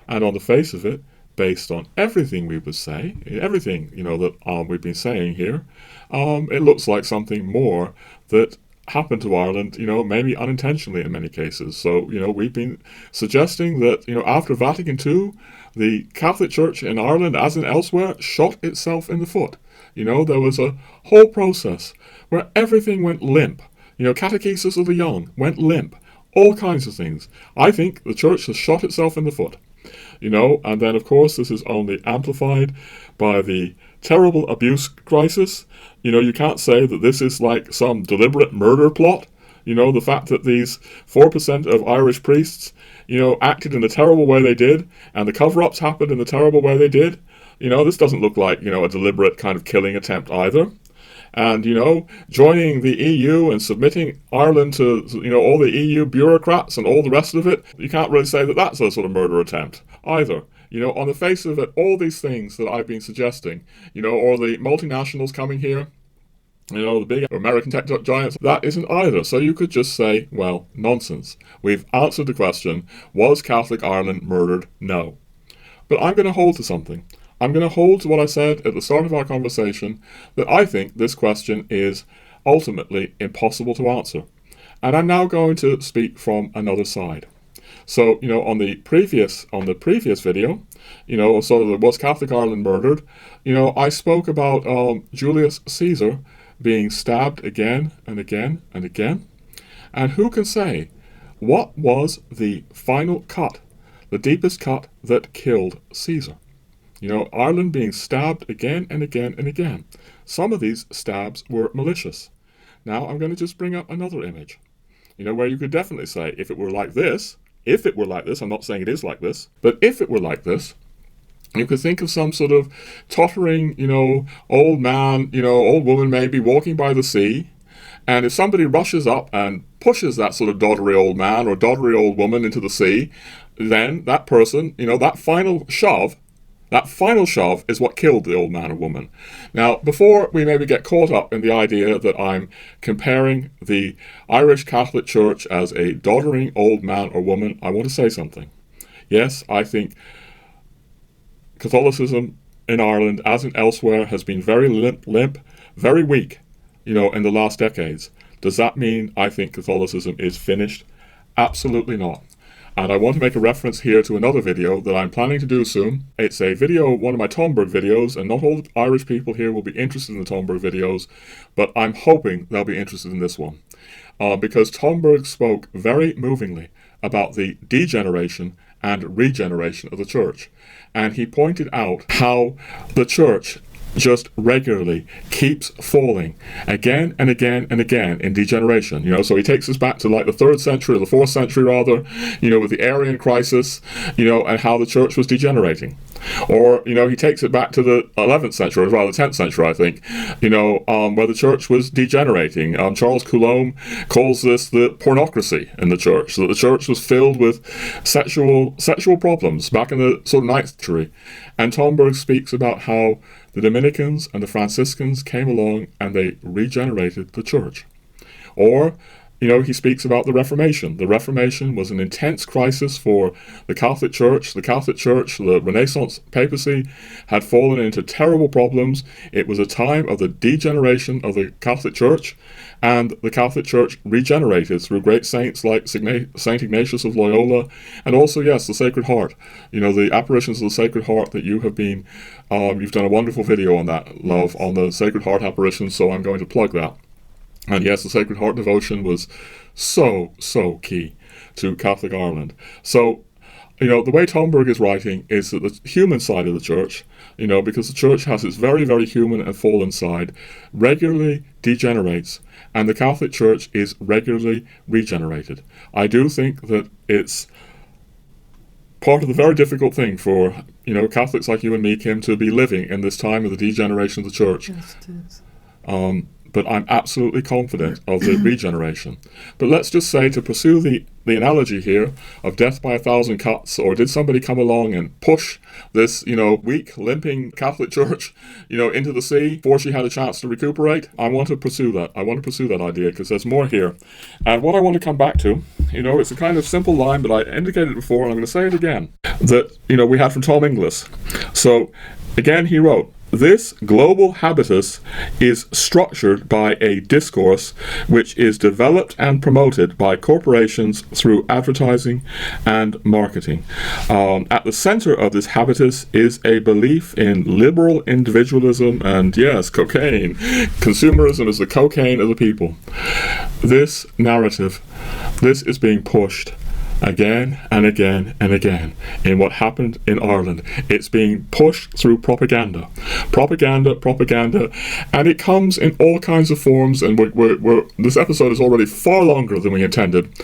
And on the face of it, based on everything we would say, everything that we've been saying here, it looks like something more that happened to Ireland, maybe unintentionally in many cases. So, we've been suggesting that, after Vatican II, the Catholic Church in Ireland, as in elsewhere, shot itself in the foot. There was a whole process where everything went limp. Catechesis of the young went limp. All kinds of things. I think the Church has shot itself in the foot. And then, of course, this is only amplified by the terrible abuse crisis. You can't say that this is like some deliberate murder plot. You know, the fact that these 4% of Irish priests, you know, acted in the terrible way they did, and the cover-ups happened in the terrible way they did. You know, this doesn't look like, you know, a deliberate kind of killing attempt either. And, you know, joining the EU and submitting Ireland to, you know, all the EU bureaucrats and all the rest of it, you can't really say that that's a sort of murder attempt either. You know, on the face of it, all these things that I've been suggesting, you know, or the multinationals coming here, you know, the big American tech giants, that isn't either. So you could just say, well, nonsense. We've answered the question, was Catholic Ireland murdered? No. But I'm going to hold to something. I'm going to hold to what I said at the start of our conversation, that I think this question is ultimately impossible to answer. And I'm now going to speak from another side. So, you know, on the previous video, you know, sort of was Catholic Ireland murdered? You know, I spoke about Julius Caesar being stabbed again and again and again. And who can say what was the final cut, the deepest cut that killed Caesar? You know, Ireland being stabbed again and again and again. Some of these stabs were malicious. Now I'm going to just bring up another image, you know, where you could definitely say, if it were like this, I'm not saying it is like this, but if it were like this, you could think of some sort of tottering, you know, old man, you know, old woman maybe walking by the sea, and if somebody rushes up and pushes that sort of doddery old man or doddery old woman into the sea, then that person, you know, that final shove is what killed the old man or woman. Now, before we maybe get caught up in the idea that I'm comparing the Irish Catholic Church as a doddering old man or woman, I want to say something. Yes, I think Catholicism in Ireland, as in elsewhere, has been very limp, very weak, you know, in the last decades. Does that mean I think Catholicism is finished? Absolutely not. And I want to make a reference here to another video that I'm planning to do soon. It's a video, one of my Tomberg videos, and not all the Irish people here will be interested in the Tomberg videos, but I'm hoping they'll be interested in this one. Because Tomberg spoke very movingly about the degeneration and regeneration of the church. And he pointed out how the church just regularly keeps falling again and again and again in degeneration. You know, so he takes us back to like the 3rd century, or the 4th century rather, you know, with the Arian crisis, you know, and how the church was degenerating. Or, you know, he takes it back to the 11th century, or rather the 10th century, I think, you know, where the church was degenerating. Charles Coulombe calls this the pornocracy in the church, so that the church was filled with sexual problems back in the sort of 9th century. And Tomberg speaks about how the Dominicans and the Franciscans came along and they regenerated the church. Or, you know, he speaks about the Reformation. The Reformation was an intense crisis for the Catholic Church. The Catholic Church, the Renaissance papacy, had fallen into terrible problems. It was a time of the degeneration of the Catholic Church, and the Catholic Church regenerated through great saints like Saint Ignatius of Loyola, and also, yes, the Sacred Heart. You know, the apparitions of the Sacred Heart that you have been, you've done a wonderful video on that, love, on the Sacred Heart apparitions, so I'm going to plug that. And yes, the Sacred Heart devotion was so key to Catholic Ireland. So, you know, the way Tomberg is writing is that the human side of the church, you know, because the church has its very, very human and fallen side, regularly degenerates, and the Catholic Church is regularly regenerated. I do think that it's part of the very difficult thing for, you know, Catholics like you and me, Kim, to be living in this time of the degeneration of the church. Yes, it is. But I'm absolutely confident of the regeneration. But let's just say, to pursue the analogy here of death by 1,000 cuts, or did somebody come along and push this, you know, weak, limping Catholic Church, you know, into the sea before she had a chance to recuperate? I want to pursue that. I want to pursue that idea, because there's more here. And what I want to come back to, you know, it's a kind of simple line, but I indicated it before, and I'm going to say it again, that, you know, we had from Tom Inglis. So, again, he wrote, "This global habitus is structured by a discourse which is developed and promoted by corporations through advertising and marketing. At the center of this habitus is a belief in liberal individualism and, yes, cocaine. Consumerism is the cocaine of the people. This narrative, this is being pushed Again and again and again, in what happened in Ireland, it's being pushed through propaganda, and it comes in all kinds of forms. And this episode is already far longer than we intended,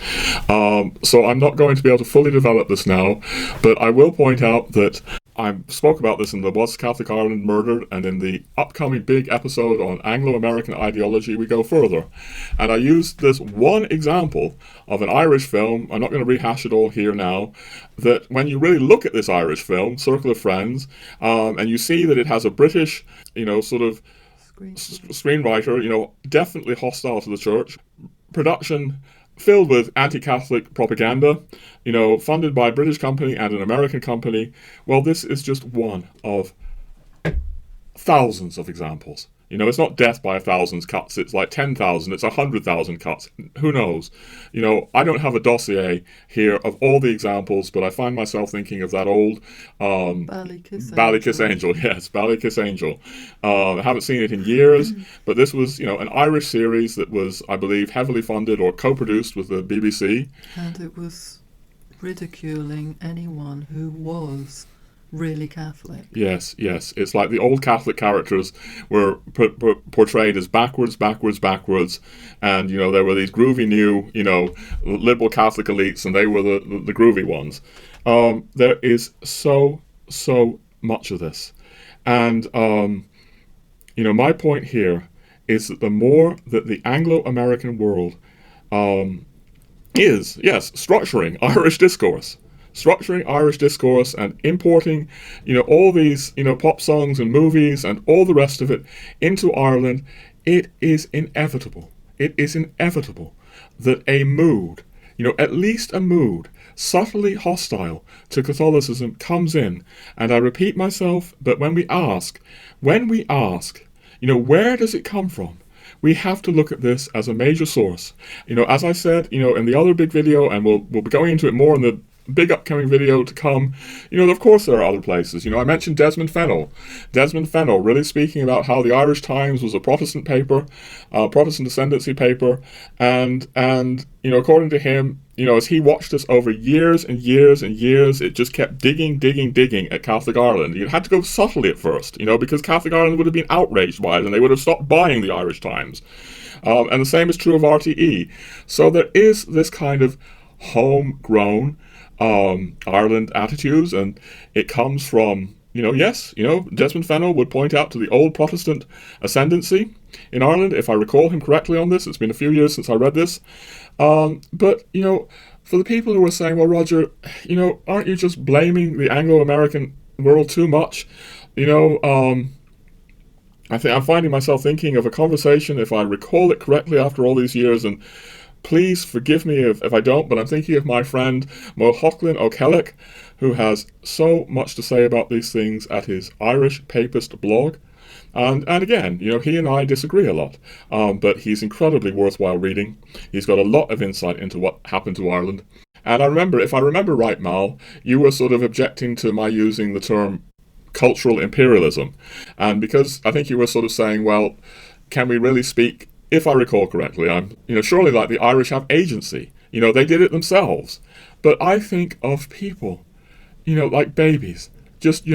so I'm not going to be able to fully develop this now. But I will point out that I spoke about this in the Was Catholic Ireland Murdered, and in the upcoming big episode on Anglo-American ideology, we go further. And I used this one example of an Irish film, I'm not going to rehash it all here now, that when you really look at this Irish film, Circle of Friends, and you see that it has a British, sort of screenwriter, definitely hostile to the church, production filled with anti-Catholic propaganda, funded by a British company and an American company. Well, this is just one of thousands of examples. It's not death by 1,000 cuts, it's like 10,000, it's 100,000 cuts. Who knows? I don't have a dossier here of all the examples, but I find myself thinking of that old Ballykiss Angel. Yes, Ballykiss Angel. I haven't seen it in years, but this was, an Irish series that was, I believe, heavily funded or co-produced with the BBC. And it was ridiculing anyone who was really Catholic. Yes. It's like the old Catholic characters were portrayed as backwards, and there were these groovy new, liberal Catholic elites, and they were the groovy ones. There is so much of this, and my point here is that the more that the Anglo-American world is structuring Irish discourse and importing, all these, pop songs and movies and all the rest of it into Ireland, it is inevitable. It is inevitable that a mood, at least a mood, subtly hostile to Catholicism comes in. And I repeat myself, but when we ask, where does it come from? We have to look at this as a major source. As I said, in the other big video, and we'll be going into it more in the big upcoming video to come, of course there are other places. I mentioned Desmond Fennell really speaking about how the Irish Times was a Protestant paper, Protestant ascendancy paper, and according to him, as he watched this over years and years and years, it just kept digging at Catholic Ireland. You had to go subtly at first, because Catholic Ireland would have been outraged by it and they would have stopped buying the Irish Times. And the same is true of RTE. So there is this kind of homegrown Ireland attitudes, and it comes from, Desmond Fennell would point out to the old Protestant ascendancy in Ireland, if I recall him correctly on this. It's been a few years since I read this. But, for the people who are saying, well, Roger, aren't you just blaming the Anglo-American world too much? I think I'm finding myself thinking of a conversation, if I recall it correctly after all these years, and please forgive me if I don't, but I'm thinking of my friend Mo Hocklin O'Kellick, who has so much to say about these things at his Irish Papist blog. And again, he and I disagree a lot, but he's incredibly worthwhile reading. He's got a lot of insight into what happened to Ireland. And if I remember right, Mal, you were sort of objecting to my using the term cultural imperialism. And because I think you were sort of saying, well, can we really speak, if I recall correctly, surely like the Irish have agency. They did it themselves. But I think of people, like babies. Just,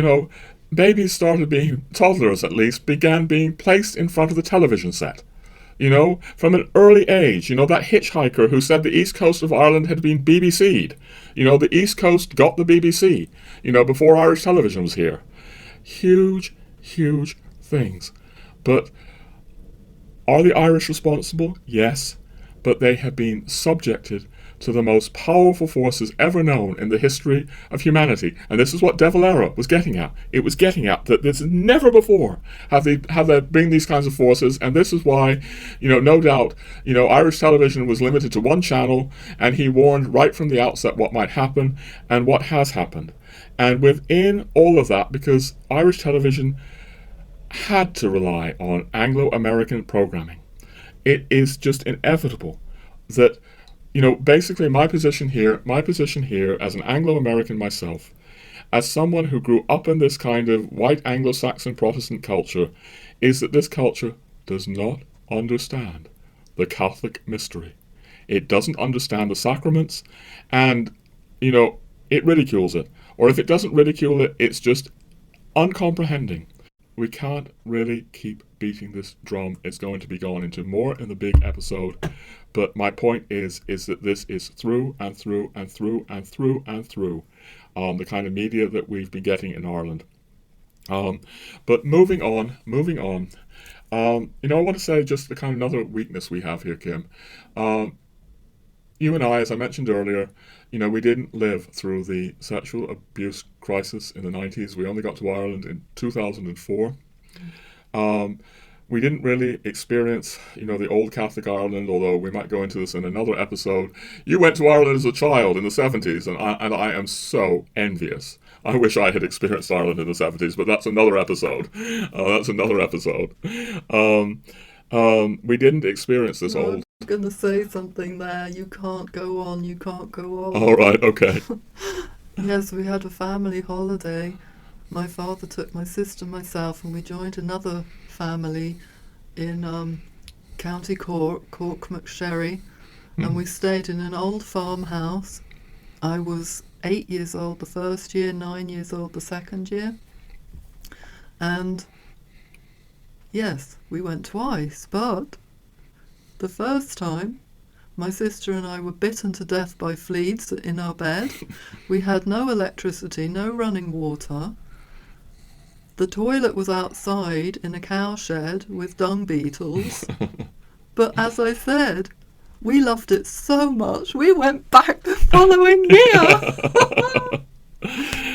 babies started being, toddlers at least, began being placed in front of the television set. From an early age, that hitchhiker who said the east coast of Ireland had been BBC'd. The east coast got the BBC, before Irish television was here. Huge things. But are the Irish responsible? Yes, but they have been subjected to the most powerful forces ever known in the history of humanity. And this is what De Valera was getting at. It was getting at that this never before have there been these kinds of forces, and this is why, no doubt, Irish television was limited to one channel, and he warned right from the outset what might happen and what has happened. And within all of that, because Irish television had to rely on Anglo-American programming, it is just inevitable that, basically my position here as an Anglo-American myself, as someone who grew up in this kind of white Anglo-Saxon Protestant culture, is that this culture does not understand the Catholic mystery. It doesn't understand the sacraments, and it ridicules it. Or if it doesn't ridicule it, it's just uncomprehending. We can't really keep beating this drum. It's going to be going into more in the big episode. But my point is that this is through and through and through and through and through the kind of media that we've been getting in Ireland. But moving on. I want to say just the kind of another weakness we have here, Kim. You and I, as I mentioned earlier, we didn't live through the sexual abuse crisis in the 90s. We only got to Ireland in 2004. We didn't really experience, the old Catholic Ireland, although we might go into this in another episode. You went to Ireland as a child in the 70s, and I am so envious. I wish I had experienced Ireland in the 70s, but that's another episode. We didn't experience this old... I'm going to say something there. You can't go on. All right, okay. Yes, we had a family holiday. My father took my sister and myself, and we joined another family in County Cork, McSherry, and we stayed in an old farmhouse. I was 8 years old the first year, 9 years old the second year. And yes, we went twice, but the first time, my sister and I were bitten to death by fleas in our bed. We had no electricity, no running water. The toilet was outside in a cowshed with dung beetles. But as I said, we loved it so much, we went back the following year.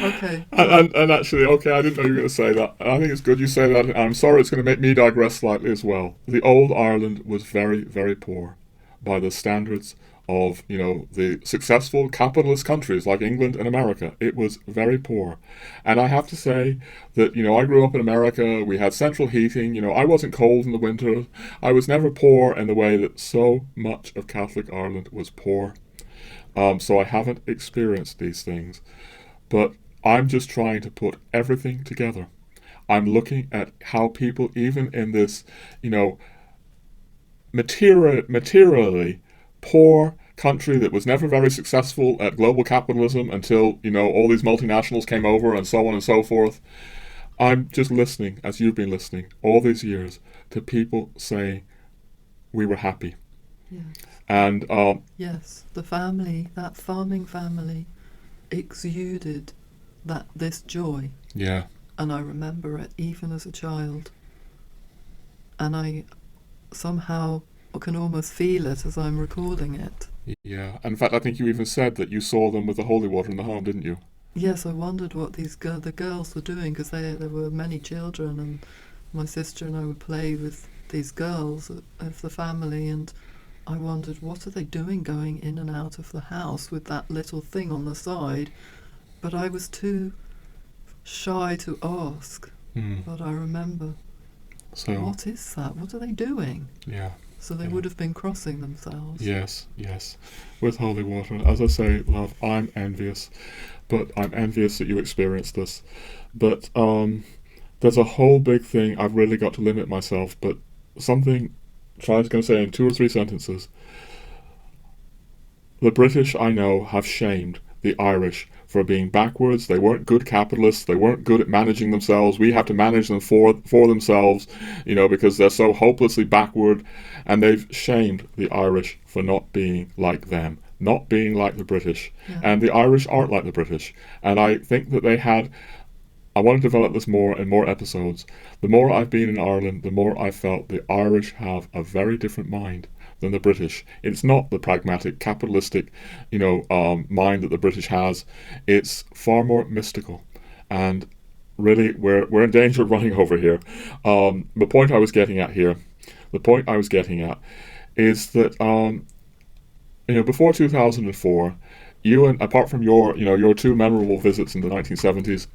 Okay. And actually, okay, I didn't know you were going to say that. I think it's good you say that. I'm sorry it's going to make me digress slightly as well. The old Ireland was very, very poor by the standards of, the successful capitalist countries like England and America. It was very poor. And I have to say that, I grew up in America. We had central heating. I wasn't cold in the winter. I was never poor in the way that so much of Catholic Ireland was poor. So I haven't experienced these things. But I'm just trying to put everything together. I'm looking at how people, even in this, materially poor country that was never very successful at global capitalism until, all these multinationals came over and so on and so forth. I'm just listening, as you've been listening all these years, to people saying we were happy. Yes. And yes, the family, that farming family, exuded this joy. Yeah. And I remember it even as a child. And I somehow can almost feel it as I'm recalling it. Yeah. And in fact, I think you even said that you saw them with the holy water in the home, didn't you? Yes, I wondered what the girls were doing, because there were many children, and my sister and I would play with these girls of the family, and I wondered, what are they doing going in and out of the house with that little thing on the side? But I was too shy to ask. But I remember, so what is that? What are they doing? Yeah. So they would have been crossing themselves. Yes, with holy water. As I say, love, I'm envious. But I'm envious that you experienced this. But there's a whole big thing. I've really got to limit myself. But something I was going to say in 2 or 3 sentences. The British, I know, have shamed the Irish for being backwards. They weren't good capitalists. They weren't good at managing themselves. We have to manage them for themselves, because they're so hopelessly backward. And they've shamed the Irish for not being like them, not being like the British. Yeah. And the Irish aren't like the British. And I think that I want to develop this more in more episodes. The more I've been in Ireland, the more I felt the Irish have a very different mind than the British. It's not the pragmatic, capitalistic, mind that the British has. It's far more mystical. And really, we're in danger of running over here. The point I was getting at is that, before 2004, you and apart from your 2 memorable visits in the 1970s,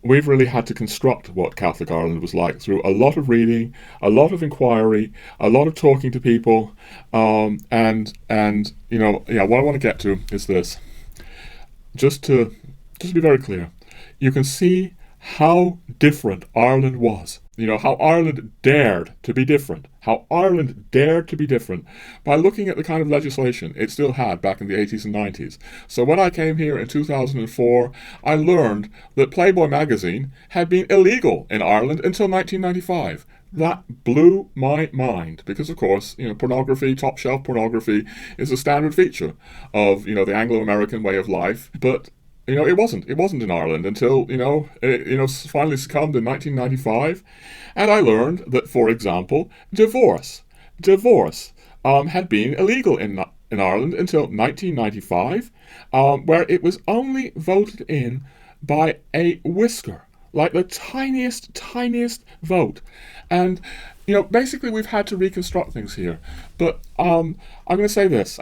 we've really had to construct what Catholic Ireland was like through a lot of reading, a lot of inquiry, a lot of talking to people, what I want to get to is this. Just to be very clear, you can see how different Ireland was. How Ireland dared to be different. How Ireland dared to be different by looking at the kind of legislation it still had back in the 80s and 90s. So when I came here in 2004, I learned that Playboy magazine had been illegal in Ireland until 1995. That blew my mind because, of course, pornography, top-shelf pornography, is a standard feature of, the Anglo-American way of life. But it wasn't. It wasn't in Ireland until, it finally succumbed in 1995. And I learned that, for example, divorce had been illegal in Ireland until 1995, where it was only voted in by a whisker, like the tiniest vote. And, basically we've had to reconstruct things here. But I'm going to say this.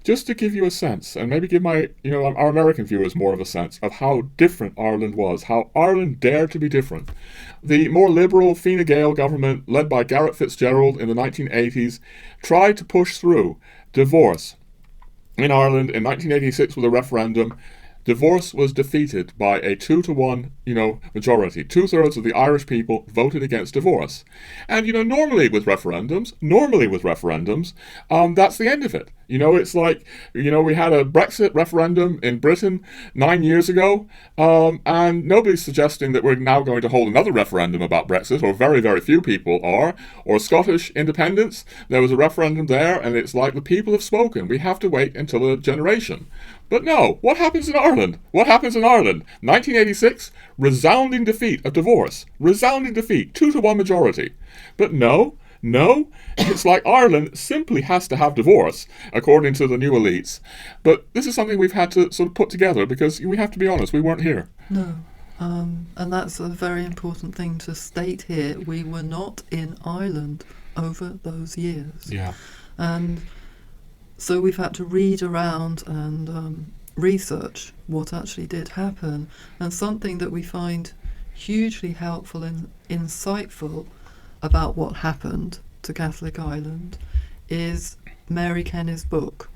Just to give you a sense, and maybe give my, our American viewers more of a sense of how different Ireland was, how Ireland dared to be different. The more liberal Fine Gael government, led by Garret FitzGerald in the 1980s, tried to push through divorce in Ireland in 1986 with a referendum. Divorce was defeated by a 2-to-1, majority. 2/3 of the Irish people voted against divorce. And, normally with referendums, that's the end of it. It's like, we had a Brexit referendum in Britain 9 years ago, and nobody's suggesting that we're now going to hold another referendum about Brexit, or very, very few people are, or Scottish independence. There was a referendum there, and it's like the people have spoken. We have to wait until a generation. But no, what happens in Ireland? 1986, resounding defeat of divorce. Resounding defeat, 2-to-1 majority. But no, it's like Ireland simply has to have divorce, according to the new elites. But this is something we've had to sort of put together, because we have to be honest, we weren't here. No, and that's a very important thing to state here. We were not in Ireland over those years. Yeah. And so we've had to read around and research what actually did happen. And something that we find hugely helpful and insightful about what happened to Catholic Ireland is Mary Kenny's book,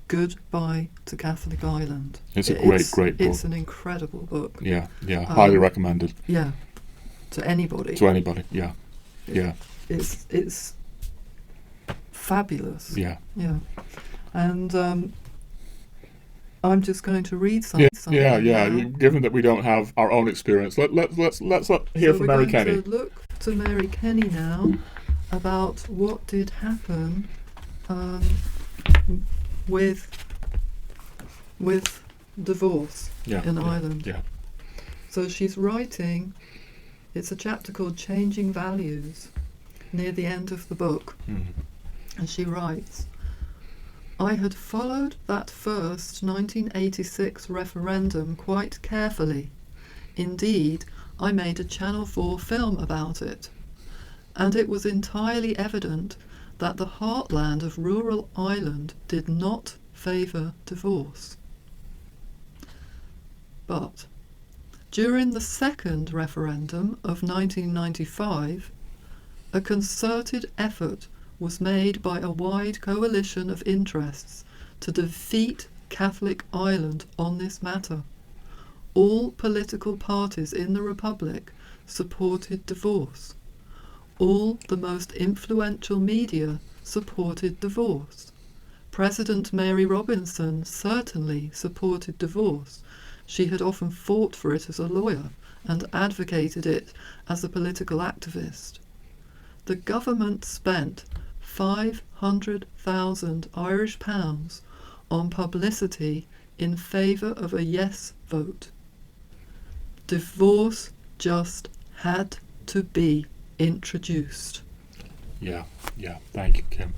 Goodbye to Catholic Ireland. It's a great book. It's an incredible book. Yeah, highly recommended. Yeah, to anybody. Yeah. It's fabulous. Yeah. And I'm just going to read something. Yeah. Given that we don't have our own experience, let's hear from Mary Kenny. We're going to look to Mary Kenny now about what did happen with divorce in Ireland. Yeah. So she's writing. It's a chapter called Changing Values, near the end of the book. Mm-hmm. And she writes, I had followed that first 1986 referendum quite carefully. Indeed, I made a Channel 4 film about it. And it was entirely evident that the heartland of rural Ireland did not favour divorce. But during the second referendum of 1995, a concerted effort was made by a wide coalition of interests to defeat Catholic Ireland on this matter. All political parties in the Republic supported divorce. All the most influential media supported divorce. President Mary Robinson certainly supported divorce. She had often fought for it as a lawyer and advocated it as a political activist. The government spent 500,000 Irish pounds on publicity in favour of a yes vote. Divorce just had to be introduced. Yeah, thank you, Kim.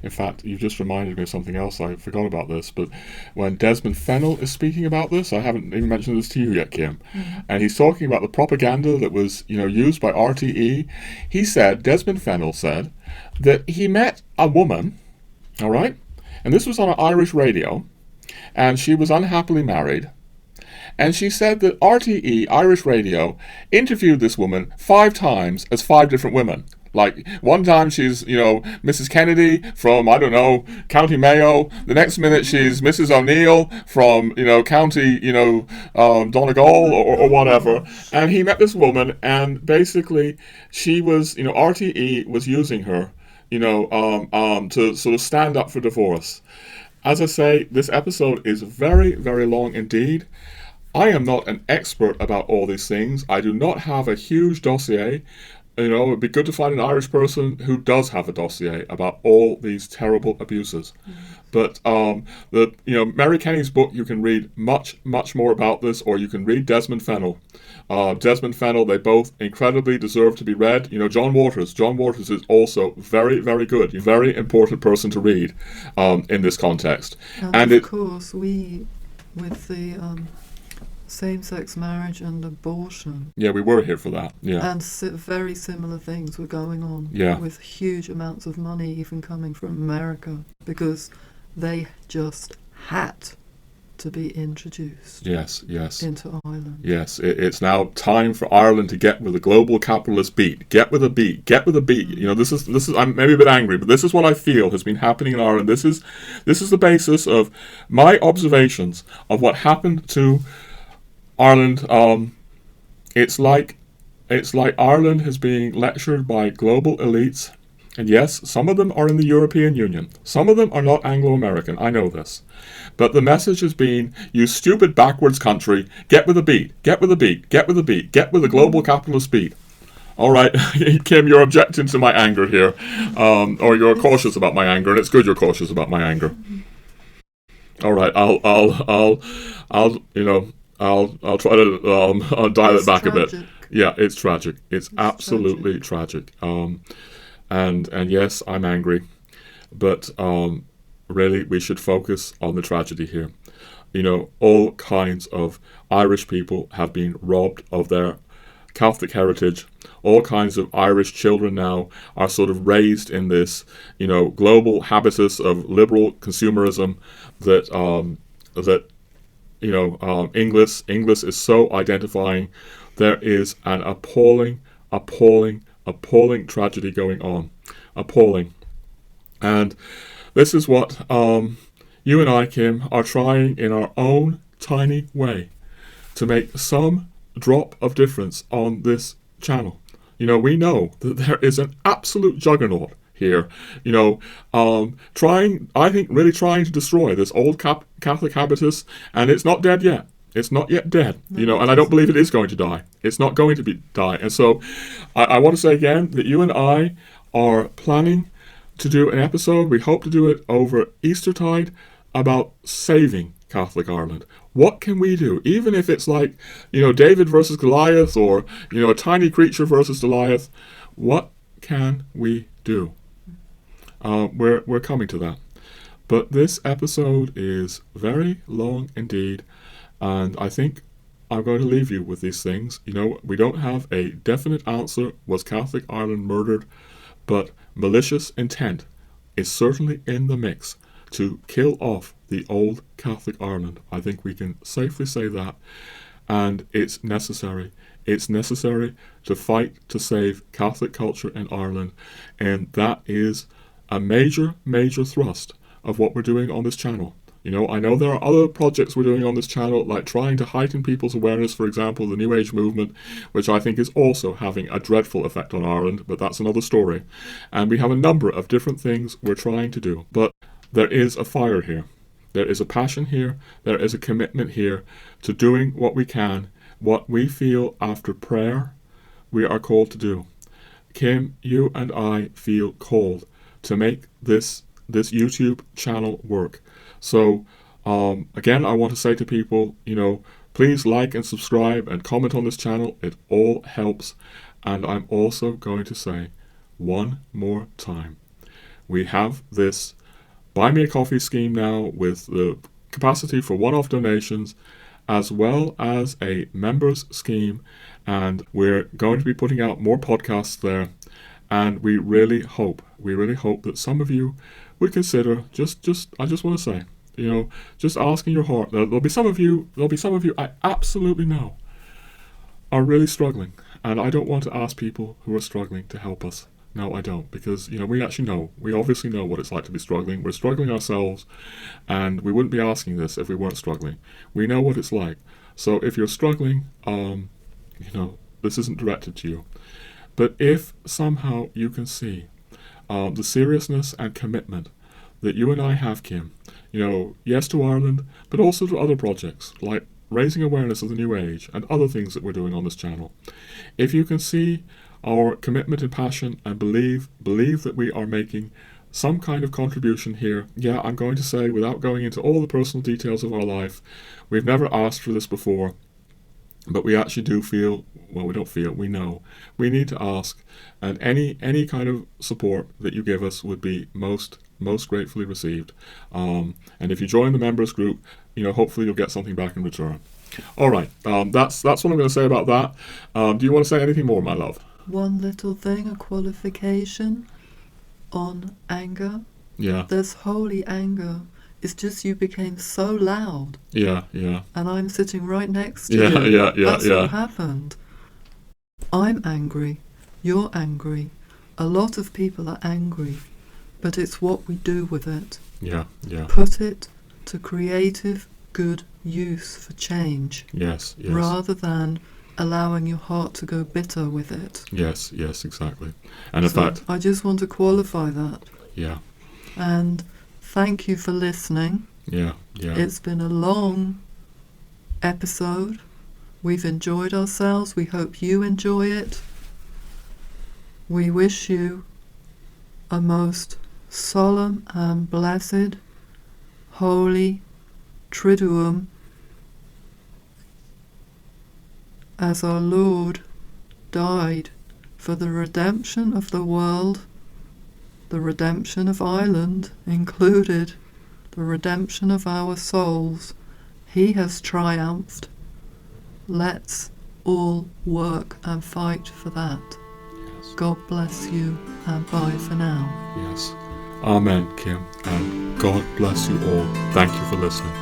In fact, you've just reminded me of something else. I forgot about this, but when Desmond Fennell is speaking about this, I haven't even mentioned this to you yet, Kim, and he's talking about the propaganda that was, used by RTE. Desmond Fennell said, that he met a woman, all right, and this was on an Irish radio, and she was unhappily married, and she said that RTE, Irish radio, interviewed this woman 5 times as 5 different women. Like, one time she's, Mrs. Kennedy from, I don't know, County Mayo. The next minute she's Mrs. O'Neill from, County, Donegal or whatever. And he met this woman, and basically she was, RTE was using her, to sort of stand up for divorce. As I say, this episode is very, very long indeed. I am not an expert about all these things. I do not have a huge dossier. It'd be good to find an Irish person who does have a dossier about all these terrible abuses. But Mary Kenny's book, you can read much, much more about this, or you can read Desmond Fennell. Desmond Fennell, they both incredibly deserve to be read. John Waters. John Waters is also very, very good. Very important person to read in this context. And of course, with the same-sex marriage and abortion. Yeah, we were here for that. Yeah. And very similar things were going on. Yeah. With huge amounts of money even coming from America, because they just had to be introduced. Yes. Into Ireland. Yes, it's now time for Ireland to get with the global capitalist beat. Get with a beat. This is. I'm maybe a bit angry, but this is what I feel has been happening in Ireland. This is the basis of my observations of what happened to Ireland. It's like Ireland is being lectured by global elites, and yes, some of them are in the European Union. Some of them are not Anglo-American. I know this, but the message has been: you stupid backwards country, get with the beat, get with the beat, get with the beat, get with the global capitalist beat. All right, Kim, you're objecting to my anger here, or you're cautious about my anger, and it's good you're cautious about my anger. All right, I'll try to I'll dial it back tragic. A bit. Yeah, it's tragic. It's absolutely tragic. And yes, I'm angry, but really we should focus on the tragedy here. All kinds of Irish people have been robbed of their Catholic heritage. All kinds of Irish children now are sort of raised in this, global habitus of liberal consumerism that English is so identifying. There is an appalling tragedy going on. Appalling. And this is what you and I, Kim, are trying in our own tiny way to make some drop of difference on this channel. We know that there is an absolute juggernaut here, trying to destroy this old Catholic habitus, and it's not dead yet. It's not yet dead, and I don't believe it is going to die. It's not going to die. And so I want to say again that you and I are planning to do an episode. We hope to do it over Eastertide about saving Catholic Ireland. What can we do? Even if it's like, David versus Goliath, or, a tiny creature versus Goliath, what can we do? We're coming to that. But this episode is very long indeed, and I think I'm going to leave you with these things. We don't have a definite answer. Was Catholic Ireland murdered? But malicious intent is certainly in the mix to kill off the old Catholic Ireland. I think we can safely say that. And it's necessary. It's necessary to fight to save Catholic culture in Ireland. And that is a major, major thrust of what we're doing on this channel. I know there are other projects we're doing on this channel, like trying to heighten people's awareness, for example, the New Age movement, which I think is also having a dreadful effect on Ireland, but that's another story. And we have a number of different things we're trying to do. But there is a fire here. There is a passion here. There is a commitment here to doing what we can, what we feel after prayer we are called to do. Kim, you and I feel called to make this YouTube channel work. So again, I want to say to people, please like and subscribe and comment on this channel. It all helps. And I'm also going to say one more time, we have this Buy Me a Coffee scheme now with the capacity for one-off donations, as well as a members scheme, and we're going to be putting out more podcasts there. And we really hope that some of you would consider I just want to say, just asking your heart. There'll be some of you I absolutely know are really struggling, and I don't want to ask people who are struggling to help us. No, I don't, because we actually know. We obviously know what it's like to be struggling. We're struggling ourselves, and we wouldn't be asking this if we weren't struggling. We know what it's like. So if you're struggling, this isn't directed to you. But if somehow you can see the seriousness and commitment that you and I have, Kim, yes to Ireland, but also to other projects like raising awareness of the New Age and other things that we're doing on this channel. If you can see our commitment and passion and believe that we are making some kind of contribution here, yeah, I'm going to say, without going into all the personal details of our life, we've never asked for this before, but we actually do feel, well, we don't feel, we know, we need to ask, and any kind of support that you give us would be most gratefully received. And if you join the members group, hopefully you'll get something back in return. All right, that's what I'm going to say about that. Do you want to say anything more, my love? One little thing, a qualification on anger. Yeah. There's holy anger. It's just you became so loud. Yeah. And I'm sitting right next to you. Yeah. That's what happened. I'm angry. You're angry. A lot of people are angry. But it's what we do with it. Yeah. Put it to creative, good use for change. Yes. Rather than allowing your heart to go bitter with it. Yes, exactly. And in fact, I just want to qualify that. Yeah. And thank you for listening. Yeah. It's been a long episode. We've enjoyed ourselves. We hope you enjoy it. We wish you a most solemn and blessed, holy Triduum, as our Lord died for the redemption of the world, the redemption of Ireland included, the redemption of our souls. He has triumphed. Let's all work and fight for that. Yes. God bless you, and bye for now. Yes. Amen, Kim, and God bless you all. Thank you for listening.